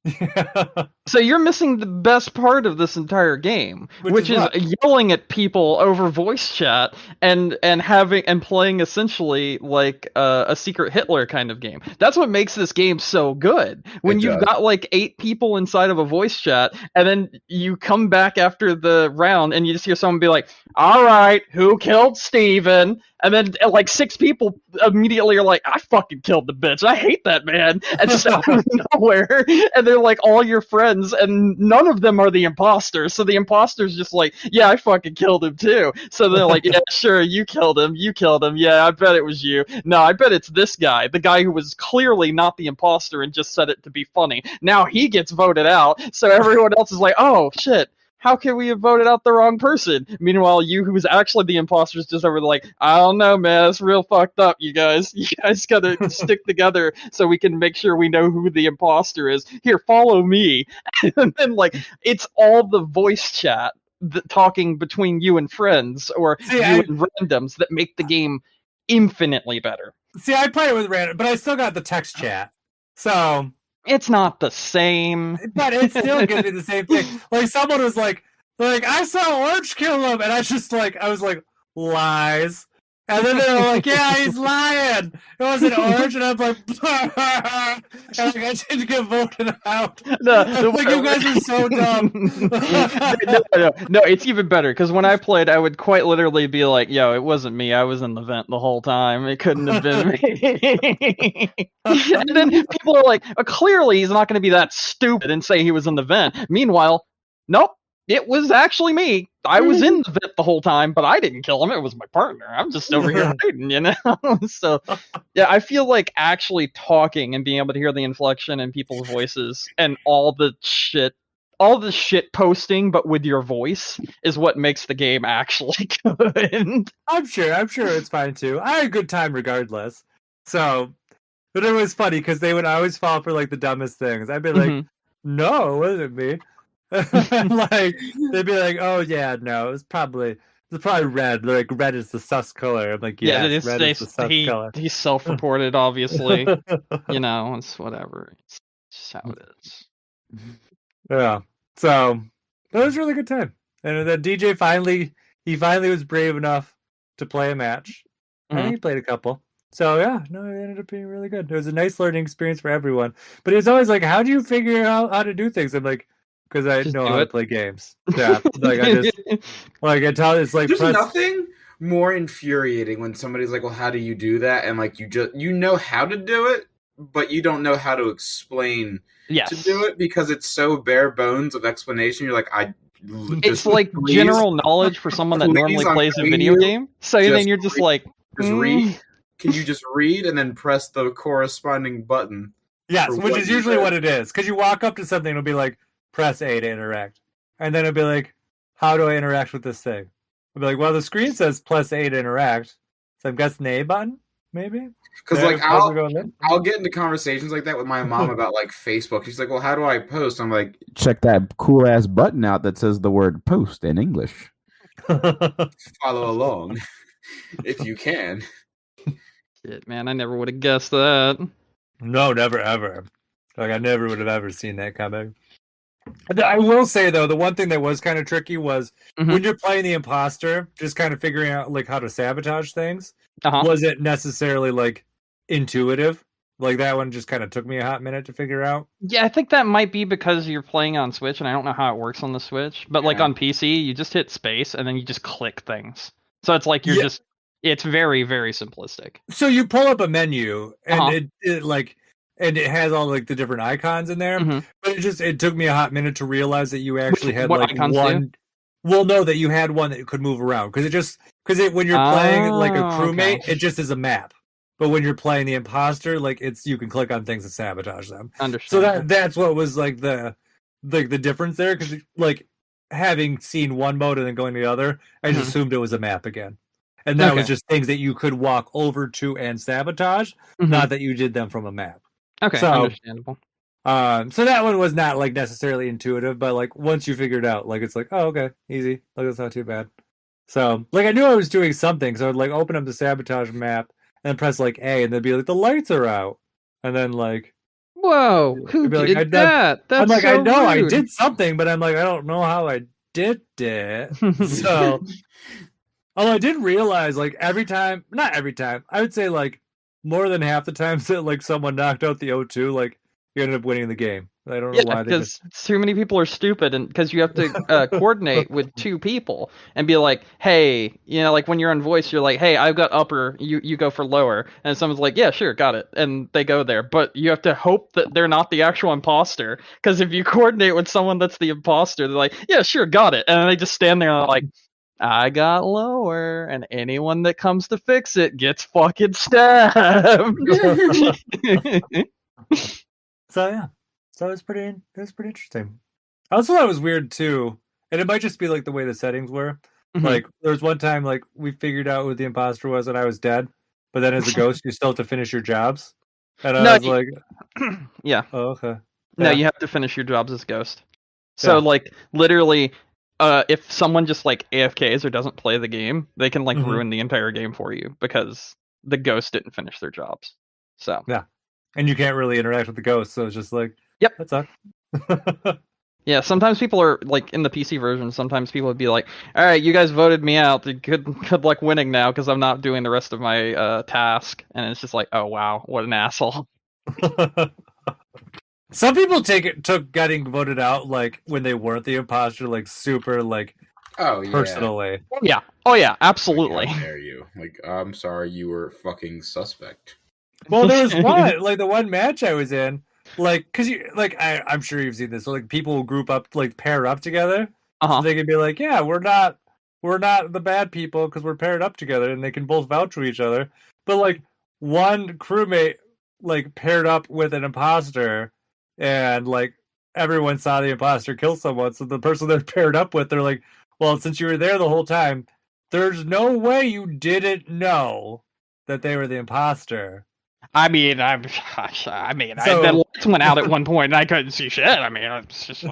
Yeah. So you're missing the best part of this entire game, which is yelling at people over voice chat and playing essentially like a secret Hitler kind of game. That's what makes this game so good. When you've got like 8 people inside of a voice chat, and then you come back after the round and you just hear someone be like, "All right, who killed Steven?" And then like 6 people immediately are like, "I fucking killed the bitch. I hate that man." And just out of nowhere, and they're like all your friends, and none of them are the imposter. So the imposter's just like, "Yeah, I fucking killed him too." So they're like, "Yeah, sure, you killed him. You killed him. Yeah, I bet it was you. No, I bet it's this guy, the guy who was clearly not the imposter and just said it to be funny. Now he gets voted out. So everyone else is like, oh shit. How can we have voted out the wrong person?" Meanwhile, you, who was actually the imposter, is just over there like, "I don't know, man. It's real fucked up, you guys. You guys gotta stick together so we can make sure we know who the imposter is. Here, follow me." And then, like, it's all the voice chat talking between you and friends or and randoms that make the game infinitely better. See, I play it with random, but I still got the text chat. So... it's not the same. But it still gives me the same thing. Like, someone was like, I saw Orange kill him, and I was like, lies. And then they were like, yeah, he's lying. It wasn't Orange, and I'm like, and like, I didn't get voted out. No, like, you guys are so dumb. No, it's even better, because when I played, I would quite literally be like, yo, it wasn't me. I was in the vent the whole time. It couldn't have been me. And then people are like, clearly he's not going to be that stupid and say he was in the vent. Meanwhile, nope. It was actually me. I was in the vent the whole time, but I didn't kill him. It was my partner. I'm just over here hiding, you know? So, yeah, I feel like actually talking and being able to hear the inflection in people's voices and all the shit posting, but with your voice, is what makes the game actually good. I'm sure it's fine too. I had a good time regardless. So, but it was funny because they would always fall for like the dumbest things. I'd be like, no, it wasn't me. Like, they'd be like, oh yeah, no, it's probably red. Like, red is the sus color. I'm like, yeah, red is the sus color. He's self-reported, obviously. You know, it's whatever. It's just how it is. Yeah. So that was a really good time. And then DJ finally was brave enough to play a match. I think he played a couple. So yeah, no, it ended up being really good. It was a nice learning experience for everyone. But it was always like, how do you figure out how to do things? I'm like, because I know how to play games. Yeah, like I just I tell it's like there's nothing more infuriating when somebody's like, "Well, how do you do that?" And like you know how to do it, but you don't know how to explain to do it because it's so bare bones of explanation. You're like, it's like general knowledge for someone that normally plays a video game. So then you're just like, just read. Can you just read and then press the corresponding button? Yes, which is usually what it is. Because you walk up to something, it'll be like, press A to interact. And then it'll be like, how do I interact with this thing? I'll be like, well, the screen says plus A to interact. So I'm guessing A button, maybe? Because like I'll get into conversations like that with my mom about like Facebook. She's like, well, how do I post? I'm like, check that cool ass button out that says the word post in English. Follow along if you can. Shit, man, I never would have guessed that. No, never ever. Like, I never would have ever seen that coming. I will say though, the one thing that was kind of tricky was when you're playing the imposter, just kind of figuring out like how to sabotage things. Wasn't necessarily like intuitive. Like, that one just kind of took me a hot minute to figure out. Yeah, I think that might be because you're playing on Switch, and I don't know how it works on the Switch. But like on PC, you just hit space and then you just click things. So it's like you're just. It's very, very simplistic. So you pull up a menu, and it like and it has all like the different icons in there. Mm-hmm. But it took me a hot minute to realize that you actually had what like icons one. do? Well, no, that you had one that could move around because when you're playing like a crewmate, okay. it just is a map. But when you're playing the imposter, like you can click on things and sabotage them. Understand. So that's what was like the difference there, because like having seen one mode and then going to the other, I just assumed it was a map again, and that was just things that you could walk over to and sabotage, not that you did them from a map. Okay, so, understandable. So that one was not like necessarily intuitive, but like once you figure it out, like it's like, oh, okay, easy, like that's not too bad. So like I knew I was doing something, so I'd like open up the sabotage map and then press like A, and then be like, the lights are out, and then like, whoa, who did like, that? That's I'm like, so I know rude. I did something, but I'm like, I don't know how I did it. So, although I did realize, like not every time, I would say like more than half the times that like someone knocked out the O2, like you ended up winning the game. I don't know why. Because too many people are stupid, and because you have to coordinate with two people and be like, hey, like when you're on voice, you're like, hey, I've got upper, you go for lower, and someone's like, yeah, sure, got it, and they go there, but you have to hope that they're not the actual imposter, because if you coordinate with someone that's the imposter, they're like, yeah, sure, got it, and then they just stand there and like, I got lower, and anyone that comes to fix it gets fucking stabbed. So yeah. So it was pretty interesting. I also thought it was weird too, and it might just be like the way the settings were. Like there was one time like we figured out who the imposter was, and I was dead. But then as a ghost, you still have to finish your jobs. And I was like, yeah. Oh, okay. No, you have to finish your jobs as ghost. So like literally, if someone just like AFKs or doesn't play the game, they can like ruin the entire game for you because the ghost didn't finish their jobs. So yeah, and you can't really interact with the ghost, so it's just like, yep, that sucks. Yeah, sometimes people are like in the PC version. Sometimes people would be like, "All right, you guys voted me out. Good luck winning now because I'm not doing the rest of my task." And it's just like, "Oh wow, what an asshole." Some people took getting voted out like when they weren't the imposter, like super like personally. Yeah. Oh yeah, absolutely. Like, how dare you? Like, I'm sorry, you were fucking suspect. Well, there was one like the one match I was in. Like, because you I'm sure you've seen this. So, like, people will group up, like, pair up together. So they can be like, yeah, we're not the bad people because we're paired up together, and they can both vouch for each other. But like, one crewmate like paired up with an imposter, and like everyone saw the imposter kill someone. So the person they're paired up with, they're like, well, since you were there the whole time, there's no way you didn't know that they were the imposter. I mean, the lights went out at one point, and I couldn't see shit. I mean, it's just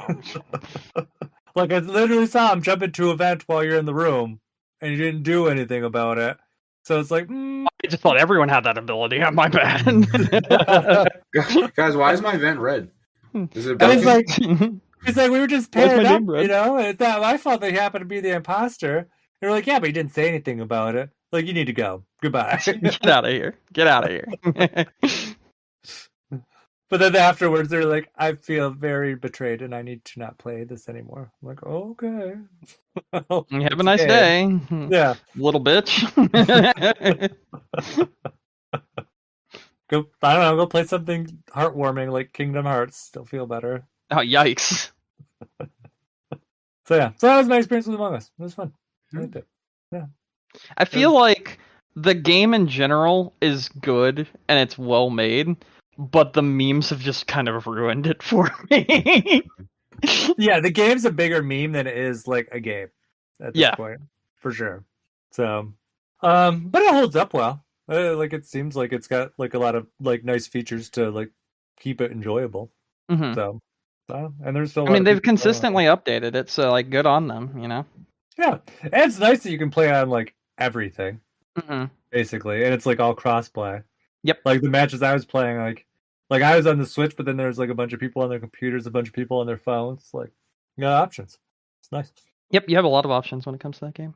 like I literally saw him jump into a vent while you're in the room, and you didn't do anything about it. So it's like, I just thought everyone had that ability. My bad. Guys, why is my vent red? Is it? It's like we were just paired up, It's not my fault they happened to be the imposter. They're like, yeah, but you didn't say anything about it. Like, you need to go. Goodbye. Get out of here. Get out of here. But then afterwards, they're like, I feel very betrayed and I need to not play this anymore. I'm like, oh, okay. Have a nice day. Yeah. Little bitch. I don't know, go play something heartwarming like Kingdom Hearts. Still feel better. Oh, yikes. So yeah. So that was my experience with Among Us. It was fun. I liked it. Yeah. I feel like the game in general is good and it's well made, but the memes have just kind of ruined it for me. Yeah, the game's a bigger meme than it is like a game at this point, for sure. So, but it holds up well. Like it seems like it's got like a lot of like nice features to like keep it enjoyable. So, and there's still. I mean, they've consistently updated it, so like good on them, Yeah, and it's nice that you can play on like everything, basically, and it's like all cross-play. Yep. Like the matches I was playing, like I was on the Switch, but then there's like a bunch of people on their computers, a bunch of people on their phones. Like, you got options. It's nice. Yep, you have a lot of options when it comes to that game.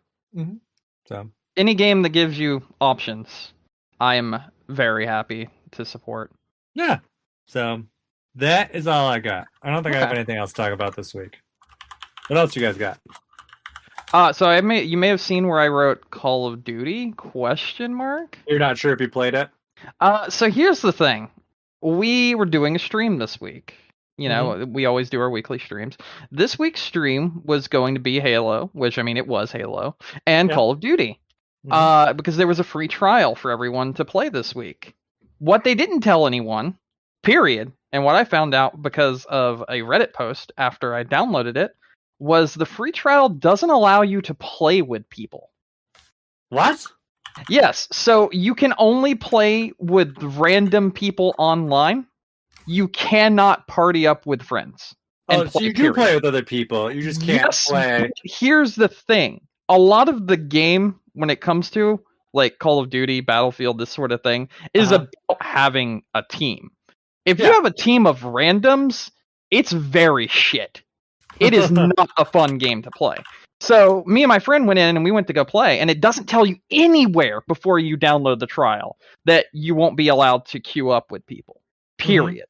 So any game that gives you options, I am very happy to support. Yeah. So that is all I got. I don't think I have anything else to talk about this week. What else you guys got? So you may have seen where I wrote Call of Duty ? You're not sure if you played it? So here's the thing. we were doing a stream this week. You know, we always do our weekly streams. This week's stream was going to be Halo, which, I mean, it was Halo, and Call of Duty. Because there was a free trial for everyone to play this week. What they didn't tell anyone, period, and what I found out because of a Reddit post after I downloaded it, was the free trial doesn't allow you to play with people. What? Yes, so you can only play with random people online. You cannot party up with friends. Oh, so you do play with other people. You just can't play. Here's the thing. A lot of the game, when it comes to like Call of Duty, Battlefield, this sort of thing, is about having a team. If you have a team of randoms, it's very shit. It is not a fun game to play. So me and my friend went in and we went to go play, and it doesn't tell you anywhere before you download the trial that you won't be allowed to queue up with people. Period.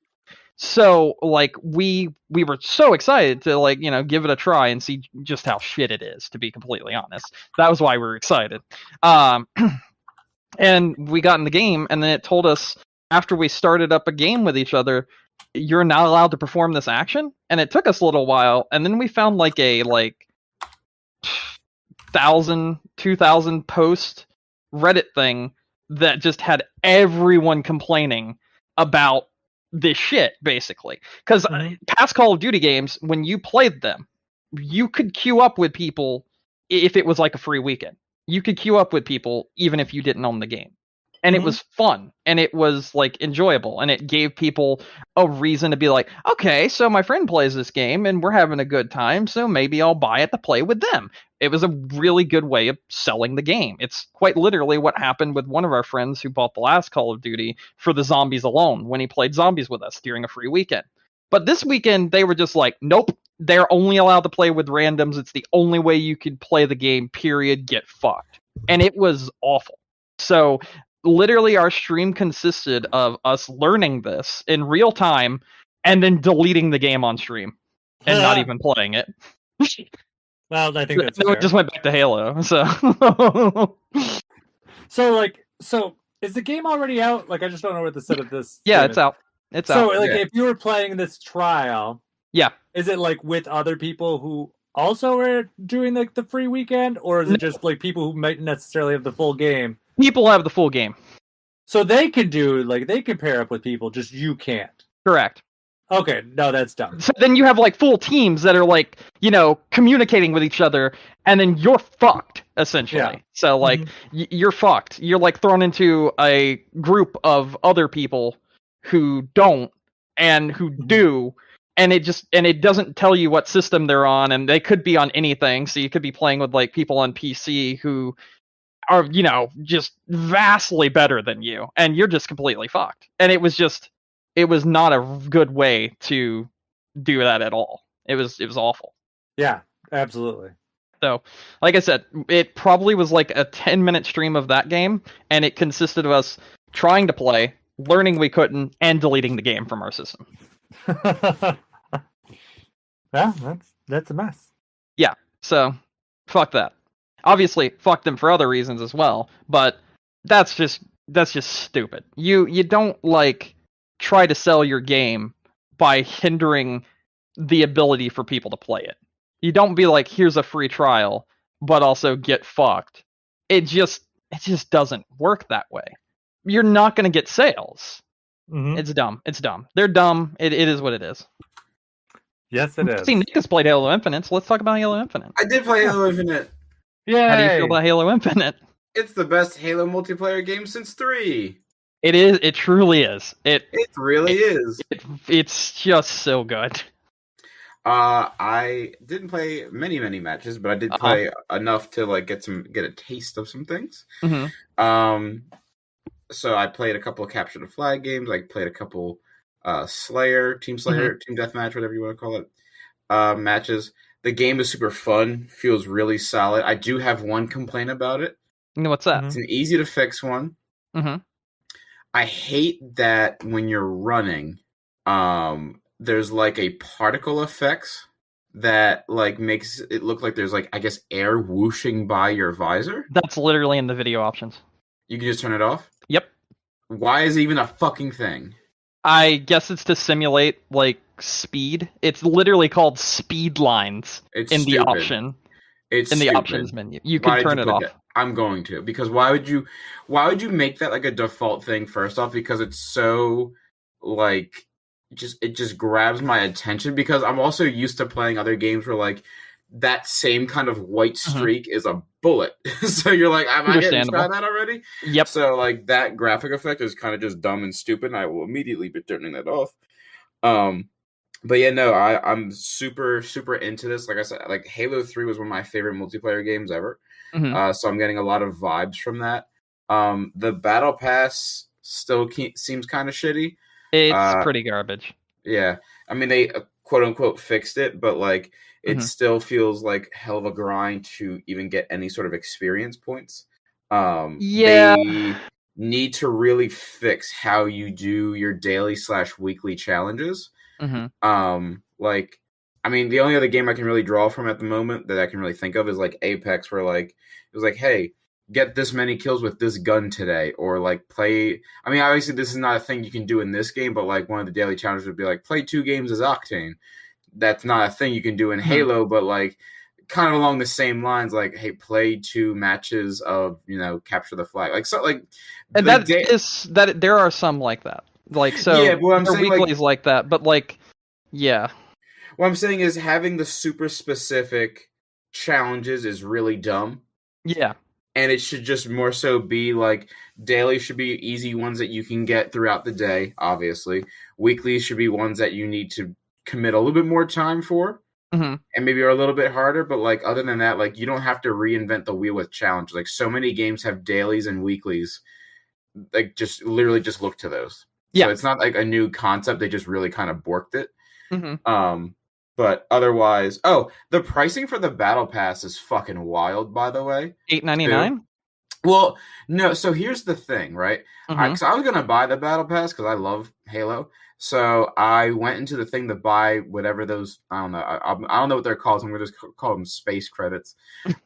So like we were so excited to like, you know, give it a try and see just how shit it is, to be completely honest. That was why we were excited. And we got in the game, and then it told us after we started up a game with each other, you're not allowed to perform this action. And it took us a little while, and then we found like a 1,000, 2,000 post Reddit thing that just had everyone complaining about this shit, basically. Because past Call of Duty games, when you played them, you could queue up with people if it was like a free weekend. You could queue up with people even if you didn't own the game. And it was fun, and it was like enjoyable, and it gave people a reason to be like, okay, so my friend plays this game and we're having a good time, so maybe I'll buy it to play with them. It was a really good way of selling the game. It's quite literally what happened with one of our friends who bought the last Call of Duty for the zombies alone when he played zombies with us during a free weekend. But this weekend, they were just like, nope, they're only allowed to play with randoms. It's the only way you could play the game, period, get fucked. And it was awful. So literally our stream consisted of us learning this in real time and then deleting the game on stream and not even playing it. Well, I think that's fair. It just went back to Halo. So so is the game already out? Like, I just don't know what the set of this. Yeah, it's out. It's out. So, like, if you were playing this trial, is it like with other people who also are doing like the free weekend, or is it just like people who might necessarily have the full game? People have the full game. So they can pair up with people, just you can't. Correct. Okay, no, that's dumb. So then you have like full teams that are like, you know, communicating with each other, and then you're fucked, essentially. Yeah. So like, you're fucked. You're like thrown into a group of other people who don't and who do, and it doesn't tell you what system they're on, and they could be on anything. So you could be playing with like people on PC who are, you know, just vastly better than you, and you're just completely fucked. And it was not a good way to do that at all. It was awful. Yeah, absolutely. So, like I said, it probably was like a 10-minute stream of that game, and it consisted of us trying to play, learning we couldn't, and deleting the game from our system. Yeah, that's a mess. Yeah, so fuck that. Obviously, fuck them for other reasons as well, but that's just stupid. You don't like try to sell your game by hindering the ability for people to play it. You don't be like, here's a free trial, but also get fucked. It just doesn't work that way. You're not going to get sales. It's dumb. They're dumb. It is what it is. Yes, it is. See, Nick has played Halo Infinite, so let's talk about Halo Infinite. I did play Halo Infinite. Yeah. How do you feel about Halo Infinite? It's the best Halo multiplayer game since 3. It is. It truly is. It really is. It's just so good. I didn't play many matches, but I did play enough to like get a taste of some things. So I played a couple of Capture the Flag games. I played a couple Team Slayer, Team Deathmatch, whatever you want to call it, matches. The game is super fun, feels really solid. I do have one complaint about it. What's that? It's an easy to fix one. I hate that when you're running, there's like a particle effects that like makes it look like there's like, I guess, air whooshing by your visor. That's literally in the video options. You can just turn it off? Yep. Why is it even a fucking thing? I guess it's to simulate like speed. It's literally called speed lines It's in the stupid. option. It's in the stupid. options menu. You Why can turn did it you put off. that? I'm going to, because why would you make that like a default thing first off? Because it's so like it just grabs my attention, because I'm also used to playing other games where like that same kind of white streak is a bullet. So you're like, am I getting shot at already? Yep. So like that graphic effect is kind of just dumb and stupid, and I will immediately be turning that off. But yeah, no, I'm super, super into this. Like I said, like Halo 3 was one of my favorite multiplayer games ever. So I'm getting a lot of vibes from that. The Battle Pass still seems kind of shitty. It's pretty garbage. Yeah. I mean, they quote unquote fixed it, but like it still feels like hell of a grind to even get any sort of experience points. They need to really fix how you do your daily / weekly challenges. Like, I mean, the only other game I can really draw from at the moment that I can really think of is like Apex, where like it was like, hey, get this many kills with this gun today, or like play. I mean, obviously this is not a thing you can do in this game, but like one of the daily challenges would be like play 2 games as Octane. That's not a thing you can do in Halo, but like kind of along the same lines, like, hey, play 2 matches of, capture the flag, like so, like, and that there are some like that, like, so yeah, but I'm saying weeklies like that, but like, yeah. What I'm saying is having the super specific challenges is really dumb. Yeah. And it should just more so be like daily should be easy ones that you can get throughout the day, obviously. Weekly should be ones that you need to commit a little bit more time for. And maybe are a little bit harder, but like other than that, like you don't have to reinvent the wheel with challenges. Like so many games have dailies and weeklies. Like just literally just look to those. Yeah. So it's not like a new concept. They just really kind of borked it. But otherwise, the pricing for the Battle Pass is fucking wild, by the way. $8.99? Well, no, so here's the thing, right? I was going to buy the Battle Pass because I love Halo. So I went into the thing to buy whatever those, I don't know. I don't know what they're called. So I'm going to just call them space credits.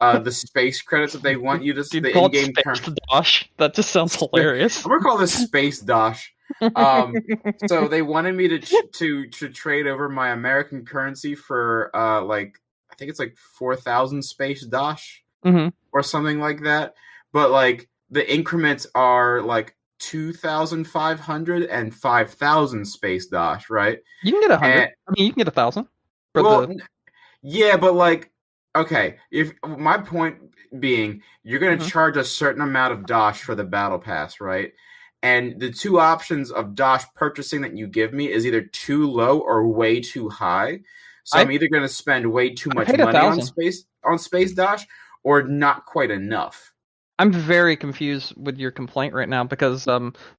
The space credits that they want you to see. The in-game term. Dosh. That just sounds hilarious. I'm going to call this Space Dosh. So they wanted me to trade over my American currency for like I think it's like 4,000 space dosh or something like that. But like the increments are like 2,500 and 5,000 space dosh, right? You can get 100. I mean, you can get 1,000. Yeah, but like, okay, if my point being, you're going to charge a certain amount of dosh for the Battle Pass, right? And the 2 options of dosh purchasing that you give me is either too low or way too high. So I'm either going to spend way too much money on space dosh or not quite enough. I'm very confused with your complaint right now because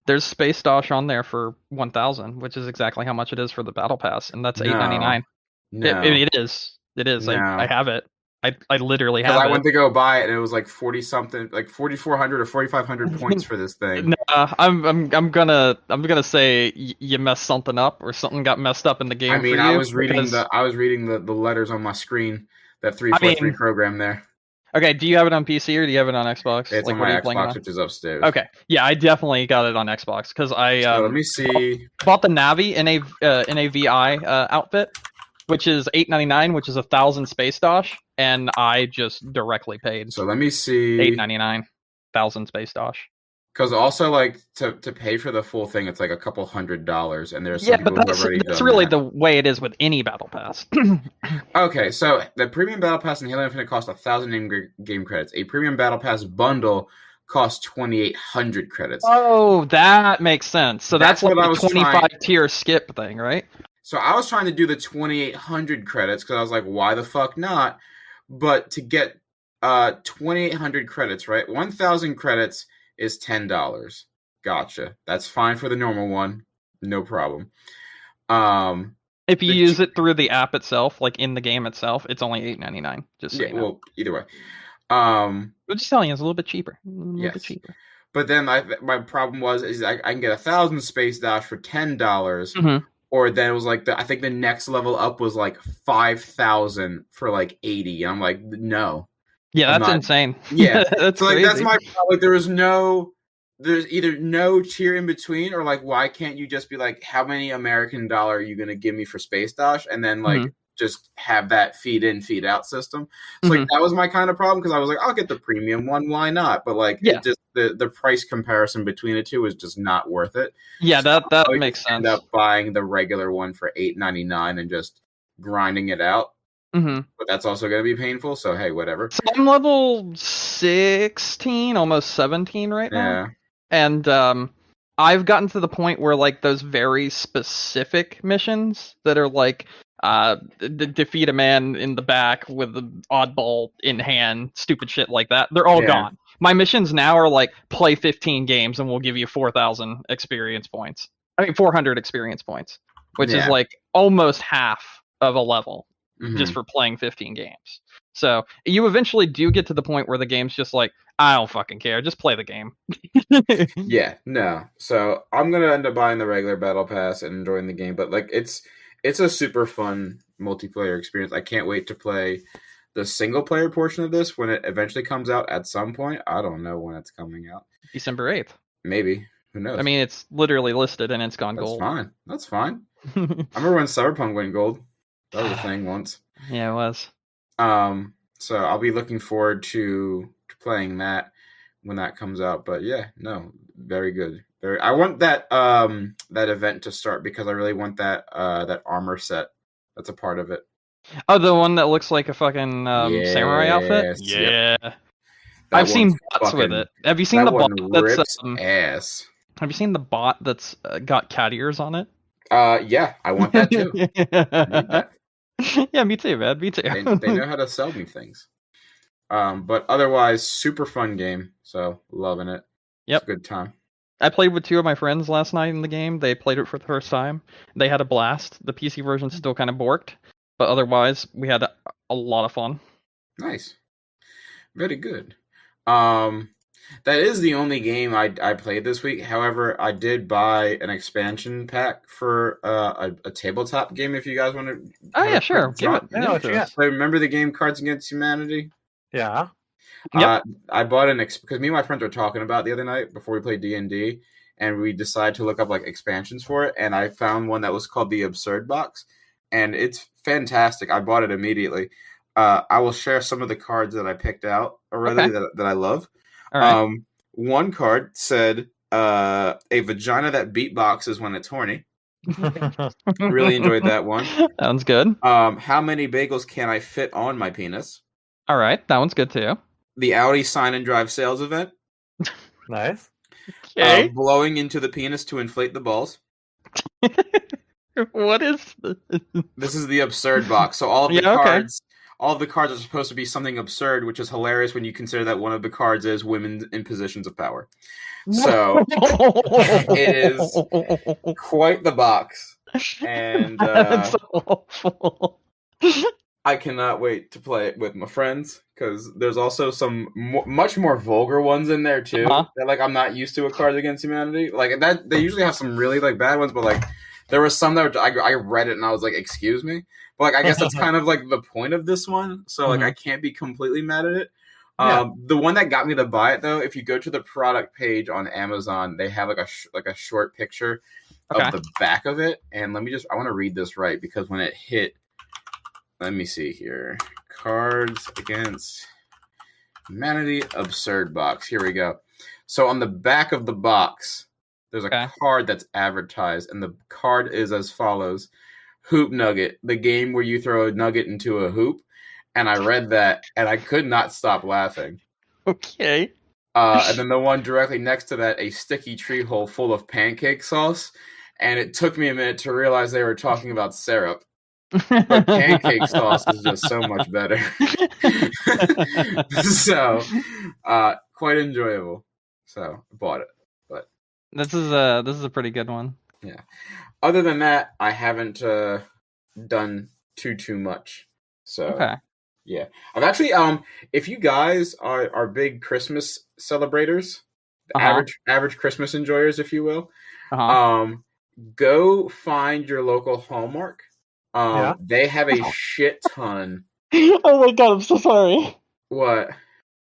there's space dosh on there for 1,000, which is exactly how much it is for the Battle Pass, and that's $8.99. No, it is. It is. No. I have it. I literally have it. I went to go buy it and it was like 40 something, like 4,400 or 4,500 points for this thing. No, I'm gonna say you messed something up or something got messed up in the game. I mean, I was reading the letters on my screen, that 343 program there. Okay, do you have it on PC or do you have it on Xbox? It's on my Xbox, which is upstairs. Okay, yeah, I definitely got it on Xbox because I let me see. Bought the Navi in a VI outfit, which is $8.99, which is 1,000 space dosh, and I just directly paid. So let me see. $8.99, 1,000 space dosh. Because also, like, to pay for the full thing, it's like a couple $100s, and there's some people who have already done that's really the way it is with any Battle Pass. Okay, so the premium Battle Pass in Halo Infinite costs 1,000 game credits. A premium Battle Pass bundle costs 2,800 credits. Oh, that makes sense. So that's like the 25 tier skip thing, right? So I was trying to do the 2,800 credits because I was like, why the fuck not? But to get 2,800 credits, right? 1,000 credits is $10. Gotcha. That's fine for the normal one. No problem. If you use it through the app itself, like in the game itself, it's only $8.99. Just so you know. Well, either way. But just telling you, it's a little bit cheaper. A little bit cheaper. But then my problem is I can get 1,000 space dosh for $10. Or then it was like I think the next level up was like 5,000 for like 80. And I'm like, no. Yeah, that's insane. Yeah, that's so like crazy. that's my problem. Like there was no there's either no tier in between, or like, why can't you just be like, how many American dollar are you going to give me for Space Dash, and then like just have that feed in, feed out system. So like that was my kind of problem, because I was like, I'll get the premium one, why not? But like, it just the price comparison between the two was just not worth it. Yeah, so that makes sense. End up buying the regular one for $8.99 and just grinding it out. But that's also going to be painful, so hey, whatever. So I'm level 16, almost 17 right now. And I've gotten to the point where like those very specific missions that are like defeat a man in the back with the oddball in hand, stupid shit like that, they're all gone. My missions now are like, play 15 games and we'll give you 4,000 experience points. 400 experience points, which is like almost half of a level. Just for playing 15 games. So you eventually do get to the point where the game's just like, I don't fucking care, just play the game. So I'm gonna end up buying the regular battle pass and enjoying the game, but like it's a super fun multiplayer experience. I can't wait to play the single player portion of this when it eventually comes out at some point. I don't know when it's coming out. December 8th. Maybe. Who knows? I mean, it's literally listed and it's gone gold. That's fine. I remember when Cyberpunk went gold. That was a thing once. Yeah, it was. So I'll be looking forward to playing that when that comes out. But yeah, no, very good. I want that that event to start, because I really want that armor set that's a part of it. Oh, the one that looks like a fucking samurai outfit? Yeah. Yep. I've seen bots with it. Have you seen the bot that's ass? Have you seen the bot that's got cat ears on it? Yeah, I want that too. I need that. Yeah, me too, man. Me too. They know how to sell me things. But otherwise, super fun game. So loving it. Yep, it's a good time. I played with 2 of my friends last night in the game. They played it for the first time. They had a blast. The PC version's still kind of borked, but otherwise, we had a lot of fun. Nice, very good. That is the only game I played this week. However, I did buy an expansion pack for a tabletop game. If you guys want to, sure. Give it. So remember the game Cards Against Humanity? Yeah. Yep. I bought because me and my friends were talking about it the other night before we played D&D, and we decided to look up like expansions for it, and I found one that was called the Absurd Box, and it's fantastic. I bought it immediately. I will share some of the cards that I picked out already that I love. All right. One card said a vagina that beatboxes when it's horny. Really enjoyed that one. Sounds good. How many bagels can I fit on my penis? All right, that one's good too. The Audi sign and drive sales event. Nice. Okay. Blowing into the penis to inflate the balls. What is this? This is the Absurd Box. So all of the cards. All of the cards are supposed to be something absurd, which is hilarious when you consider that one of the cards is women in positions of power. So it is quite the box. And That's awful. I cannot wait to play it with my friends, because there's also some much more vulgar ones in there too. That like I'm not used to a Cards Against Humanity. Like that, they usually have some really like bad ones, but like there was some that I read it and I was like, excuse me. But like I guess that's kind of like the point of this one. So like I can't be completely mad at it. The one that got me to buy it though, if you go to the product page on Amazon, they have like a short picture of the back of it. And I want to read this right, because when it hit. Let me see here. Cards Against Humanity Absurd Box. Here we go. So on the back of the box, there's a card that's advertised, and the card is as follows. Hoop Nugget, the game where you throw a nugget into a hoop. And I read that, and I could not stop laughing. Okay. And then the one directly next to that, a sticky tree hole full of pancake sauce. And it took me a minute to realize they were talking about syrup. But pancake sauce is just so much better. So, quite enjoyable. So, I bought it. But this is a pretty good one. Yeah. Other than that, I haven't done too much. So, yeah. I've actually if you guys are big Christmas celebrators, average Christmas enjoyers, if you will, go find your local Hallmark. They have a shit ton. Oh my god, I'm so sorry. What?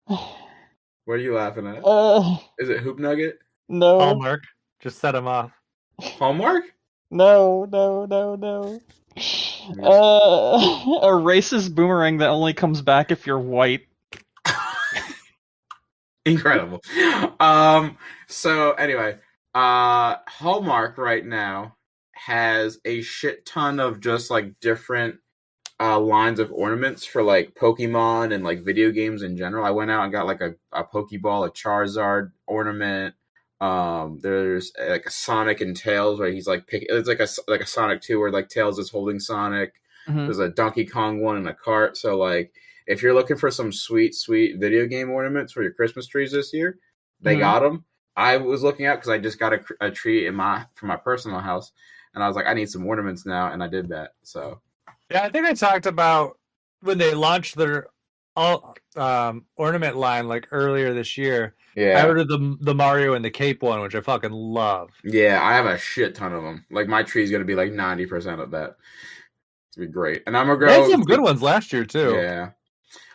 What are you laughing at? Is it Hoop Nugget? No. Hallmark. Just set them off. Homework? No. A racist boomerang that only comes back if you're white. Incredible. So anyway, Hallmark right now has a shit ton of just like different lines of ornaments for like Pokemon and like video games in general. I went out and got like a Pokeball, a Charizard ornament. There's like a Sonic and Tails where he's like it's like a Sonic 2 where like Tails is holding Sonic. Mm-hmm. There's a Donkey Kong one in a cart. So like if you're looking for some sweet video game ornaments for your Christmas trees this year, they got them. I was looking out because I just got a tree for my personal house, and I was like, I need some ornaments now, and I did that. So yeah, I think I talked about when they launched their ornament line like earlier this year. Yeah, I ordered the Mario and the Cape one, which I fucking love. Yeah, I have a shit ton of them. Like my tree's gonna be like 90% of that. It's gonna be great, and I'm gonna go. They had some good ones last year too. Yeah.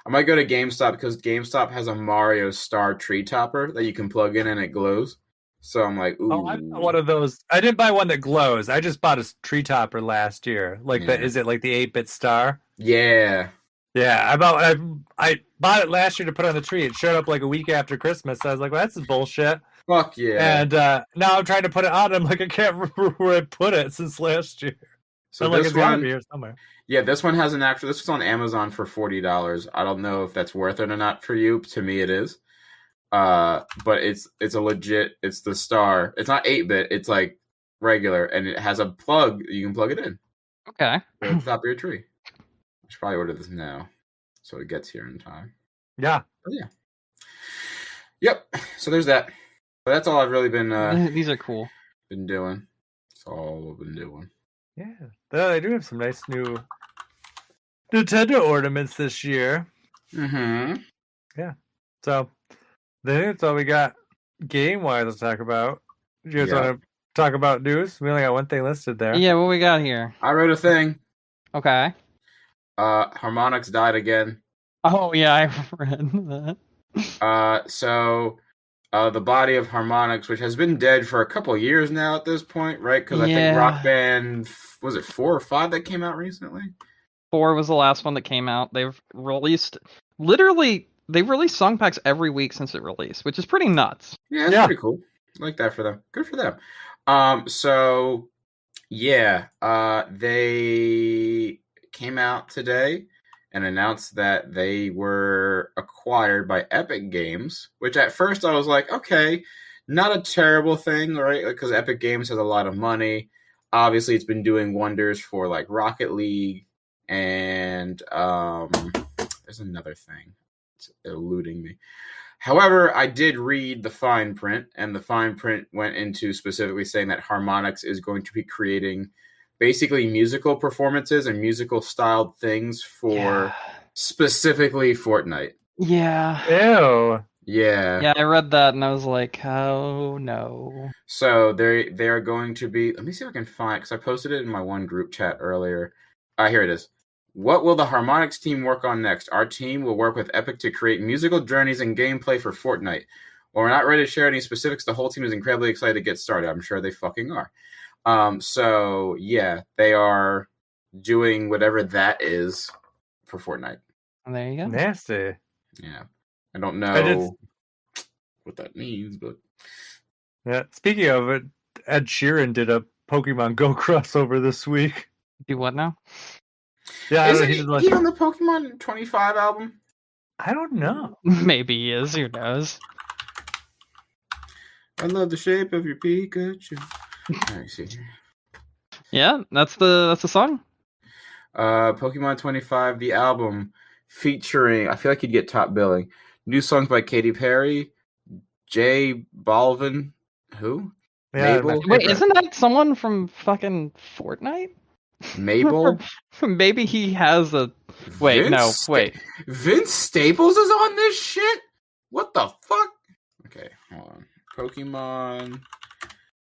I might go to GameStop because GameStop has a Mario Star tree topper that you can plug in and it glows. So I'm like, ooh. Oh, I bought one of those. I didn't buy one that glows. I just bought a tree topper last year. Like is it like the 8-bit star? Yeah. Yeah, I bought it last year to put on the tree. It showed up like a week after Christmas. So I was like, well, that's bullshit. Fuck yeah. And now I'm trying to put it on. I'm like, I can't remember where I put it since last year. So like this it's gotta be here somewhere. Yeah, this one has this was on Amazon for $40. I don't know if that's worth it or not for you. To me, it is. But it's a legit. It's the star. It's not 8-bit. It's like regular, and it has a plug. You can plug it in. Okay. At the top of your tree. I should probably order this now, so it gets here in time. Yeah. But yeah. Yep. So there's that. But that's all I've really been. These are cool. Been doing. That's all I've been doing. Yeah, they do have some nice new Nintendo ornaments this year. Mm-hmm. Yeah. So, I think that's all we got game-wise to talk about. Do you guys want to talk about news? We only got one thing listed there. Yeah, what we got here? I wrote a thing. Okay. Harmonix died again. Oh, yeah, I read that. So... the body of Harmonix, which has been dead for a couple of years now at this point, right? Because I think Rock Band, was it 4 or 5 that came out recently? 4 was the last one that came out. They've released song packs every week since it released, which is pretty nuts. Yeah, that's pretty cool. I like that for them. Good for them. So, yeah, they came out today and announced that they were acquired by Epic Games, which at first I was like, okay, not a terrible thing, right? Because Epic Games has a lot of money. Obviously, it's been doing wonders for like Rocket League, and there's another thing. It's eluding me. However, I did read the fine print, and the fine print went into specifically saying that Harmonix is going to be creating basically musical performances and musical styled things for specifically Fortnite. Yeah. Ew. Yeah. Yeah, I read that and I was like, oh no. So they are going to be, let me see if I can find, because I posted it in my one group chat earlier. Here it is. What will the Harmonix team work on next? Our team will work with Epic to create musical journeys and gameplay for Fortnite. While we're not ready to share any specifics, the whole team is incredibly excited to get started. I'm sure they fucking are. So yeah, they are doing whatever that is for Fortnite. There you go. Nasty. Yeah. I don't know what that means, but yeah. Speaking of it, Ed Sheeran did a Pokemon Go crossover this week. Do what now? Yeah, is he on the Pokemon 25 album? I don't know. Maybe he is. Who knows? I love the shape of your Pikachu. I see. Yeah, that's the song. Pokemon 25, the album featuring. I feel like you'd get top billing. New songs by Katy Perry, J Balvin. Who? Yeah, Mabel. Wait, isn't that someone from fucking Fortnite? Mabel. Maybe he has a. Wait, Vince Staples is on this shit. What the fuck? Okay, hold on. Pokemon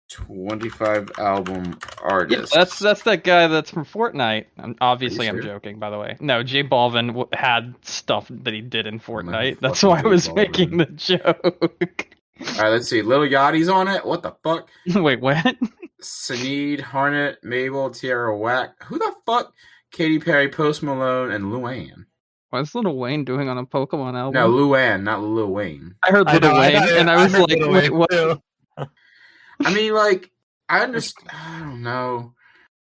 25 album artist. Yeah, that's that guy that's from Fortnite. Obviously, I'm joking, by the way. No, J Balvin had stuff that he did in Fortnite. That's why I was making the joke. Alright, let's see. Lil Yachty's on it? What the fuck? Wait, what? Sneed, Harnett, Mabel, Tierra Whack. Who the fuck? Katy Perry, Post Malone, and Luann. What's Lil Wayne doing on a Pokemon album? No, Luann, not Lil Wayne. I heard Lil Wayne, and I was like, wait, what? I mean, like, I understand. I don't know.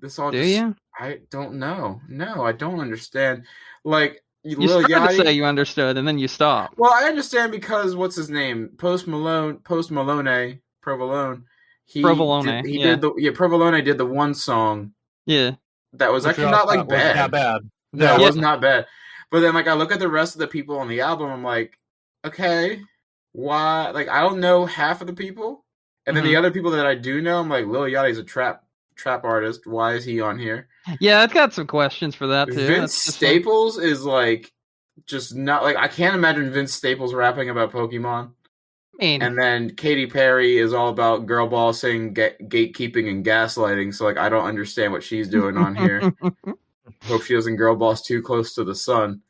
This all Do just. you? I don't know. No, I don't understand. Like, You Lil started Yachty. to say you understood, and then you stopped. Well, I understand because what's his name? Provolone. Provolone. Provolone did the one song. Yeah. That was actually not like bad. Not bad. No, it was not bad. But then, like, I look at the rest of the people on the album, I'm like, okay, why? Like, I don't know half of the people, and then the other people that I do know, I'm like, Lil Yachty's a trap artist. Why is he on here? Yeah, I've got some questions for that too. Vince Staples is like, just not like I can't imagine Vince Staples rapping about Pokemon. And then Katy Perry is all about girl bossing, gatekeeping, and gaslighting. So like, I don't understand what she's doing on here. Hope she doesn't girl boss too close to the sun.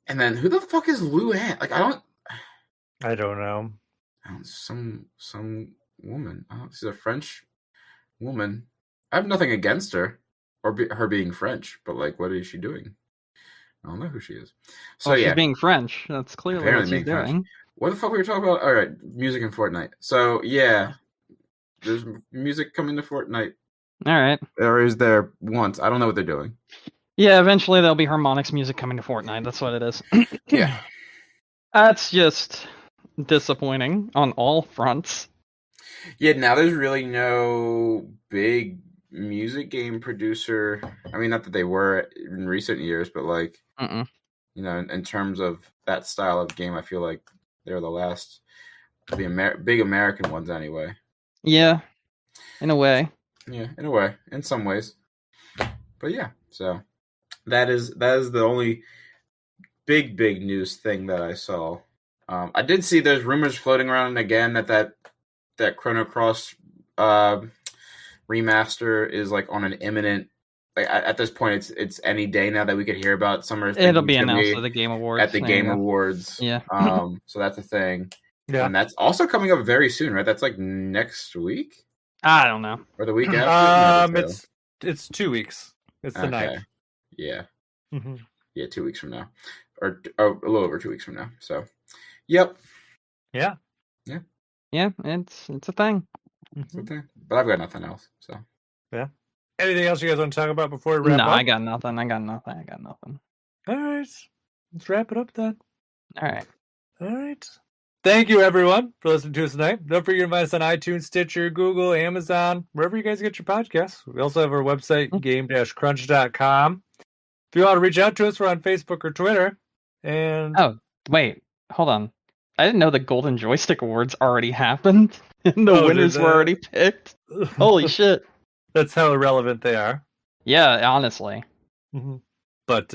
And then who the fuck is Luann? Like, I don't know. Some woman. She's a French woman. I have nothing against her or her being French, but like, what is she doing? I don't know who she is. So she's being French. That's clearly apparently what she's doing. French. What the fuck were we talking about? All right, music in Fortnite. So yeah, there's music coming to Fortnite. All right. Or is there once? I don't know what they're doing. Yeah, eventually there'll be harmonics music coming to Fortnite. That's what it is. Yeah. That's just disappointing on all fronts. Yeah, now there's really no big music game producer. I mean, not that they were in recent years, but like, you know, in terms of that style of game, I feel like they're the last of the big American ones anyway. Yeah, in a way. Yeah, in a way, in some ways. But yeah, so that is the only big news thing that I saw. I did see there's rumors floating around again that Chrono Cross remaster is like on an imminent. Like at this point, it's any day now that we could hear about. It'll be announced at the Game Awards. At the Game Awards, yeah. So that's a thing. Yeah, and that's also coming up very soon, right? That's like next week. I don't know. Or the week after. It's 2 weeks. It's the 9th. Yeah. Mm-hmm. Yeah, 2 weeks from now, or a little over 2 weeks from now. So, yep. Yeah. Yeah. Yeah. It's a thing. It's a thing. But I've got nothing else. So. Yeah. Anything else you guys want to talk about before we wrap up? No, I got nothing. All right. Let's wrap it up then. All right. Thank you, everyone, for listening to us tonight. Don't forget to find us on iTunes, Stitcher, Google, Amazon, wherever you guys get your podcasts. We also have our website, game-crunch.com. If you want to reach out to us, we're on Facebook or Twitter. And oh, wait. Hold on. I didn't know the Golden Joystick Awards already happened. And the winners were already picked. Holy shit. That's how irrelevant they are. Yeah, honestly. Mm-hmm. But,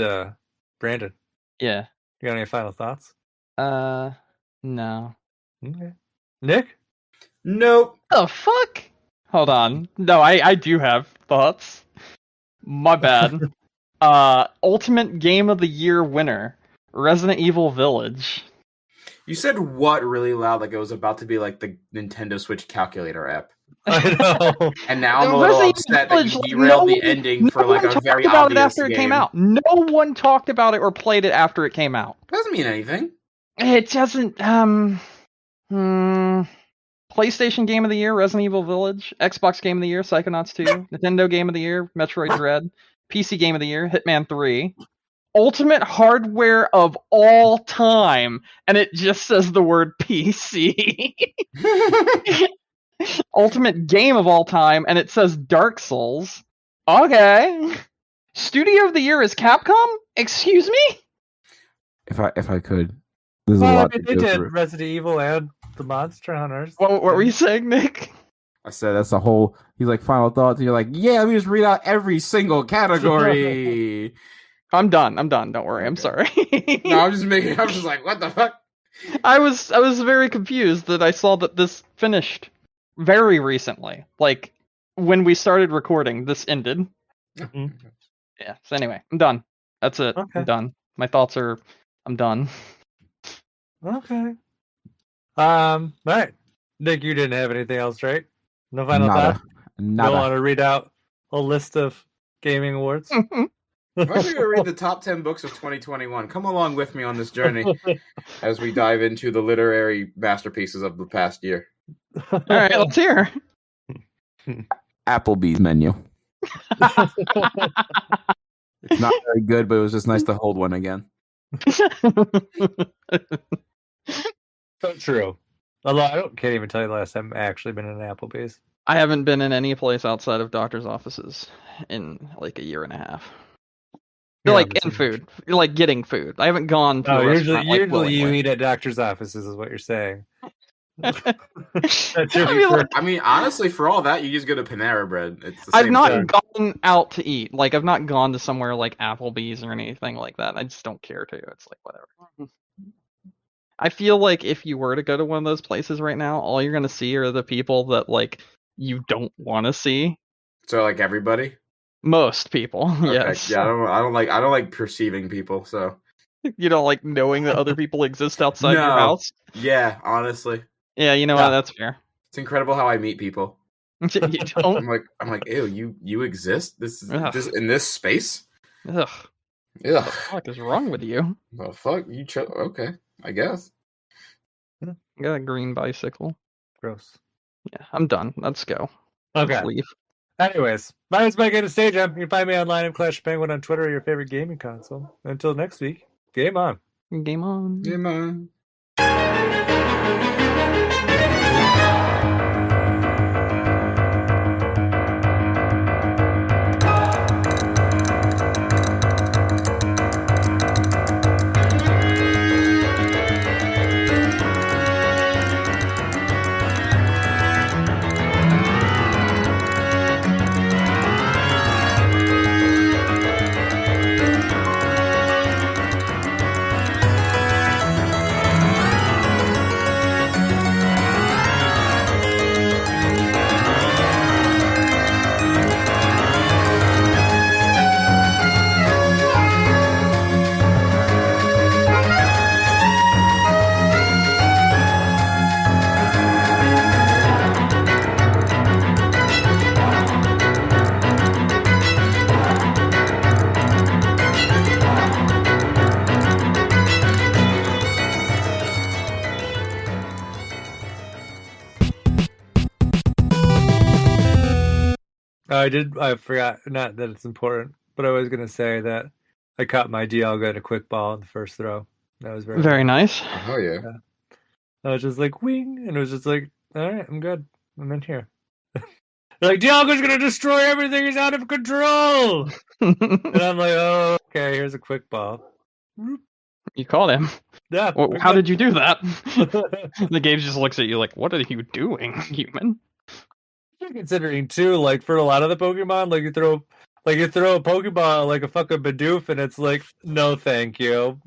Brandon. Yeah. You got any final thoughts? No. Okay. Nick? Nope. The fuck? Hold on. No, I do have thoughts. My bad. Ultimate Game of the Year winner, Resident Evil Village. You said what really loud, like it was about to be like the Nintendo Switch calculator app. I know. And now I'm a little upset that you derailed the ending for like a very obvious about it after game. It came out. No one talked about it or played it after it came out. Doesn't mean anything. It doesn't. PlayStation Game of the Year, Resident Evil Village. Xbox Game of the Year, Psychonauts 2. Nintendo Game of the Year, Metroid Dread. PC Game of the Year, Hitman 3. Ultimate hardware of all time, and it just says the word PC. Ultimate game of all time, and it says Dark Souls. Okay. Studio of the Year is Capcom? Excuse me? If I could. There's a lot they did Resident Evil and the Monster Hunters. What were you saying, Nick? I said that's a whole. He's like final thoughts, and you're like, yeah, let me just read out every single category. I'm done. Don't worry. I'm sorry. No, I'm just like, what the fuck? I was very confused that I saw that this finished very recently. Like when we started recording, this ended. Mm-hmm. Yeah. So anyway, I'm done. That's it. Okay. I'm done. My thoughts are. I'm done. Okay. All right. Nick, you didn't have anything else, right? No final thoughts? Nada. Don't want to read out a list of gaming awards? I'm actually going to read the top 10 books of 2021. Come along with me on this journey as we dive into the literary masterpieces of the past year. All right, let's hear. Applebee's menu. It's not very good, but it was just nice to hold one again. So true. Although can't even tell you the last time I've actually been in an Applebee's. I haven't been in any place outside of doctor's offices in like a year and a half. Like in food, like getting food. I haven't gone to a restaurant. Usually you eat at doctor's offices, is what you're saying. I mean, honestly, for all that, you just go to Panera Bread. It's the same I've not thing. gone out to eat. Like I've not gone to somewhere like Applebee's or anything like that. I just don't care to. It's like whatever. I feel like if you were to go to one of those places right now, all you're gonna see are the people that like you don't want to see. So like everybody. Most people, Okay. yes. Yeah, I don't like perceiving people. So you don't like knowing that other people exist outside your house. Yeah, honestly. Yeah, you know what? That's fair. It's incredible how I meet people. You don't. I'm like, ew, you exist? This in this space? Ugh. Yeah. What the fuck is wrong with you? Well, fuck you. Okay, I guess. I got a green bicycle. Gross. Yeah, I'm done. Let's go. Okay. Let's leave. Anyways, my name's Mike Stage. You can find me online at Clash of Penguin on Twitter or your favorite gaming console. Until next week, game on. Game on. Game on. I forgot, not that it's important, but I was going to say that I caught my Dialga in a quick ball in the first throw. That was very nice. Oh, yeah. I was just like, wing, and it was just like, all right, I'm good. I'm in here. They're like, Dialga's going to destroy everything. He's out of control. And I'm like, oh, okay, here's a quick ball. You caught him. Yeah. Well, how did you do that? The game just looks at you like, what are you doing, human? Considering too, like for a lot of the Pokemon, like you throw a Pokeball like a fucking Bidoof, and it's like, no, thank you.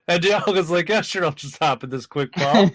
And Dialga's like, yeah, sure, I'll just hop in this quick ball.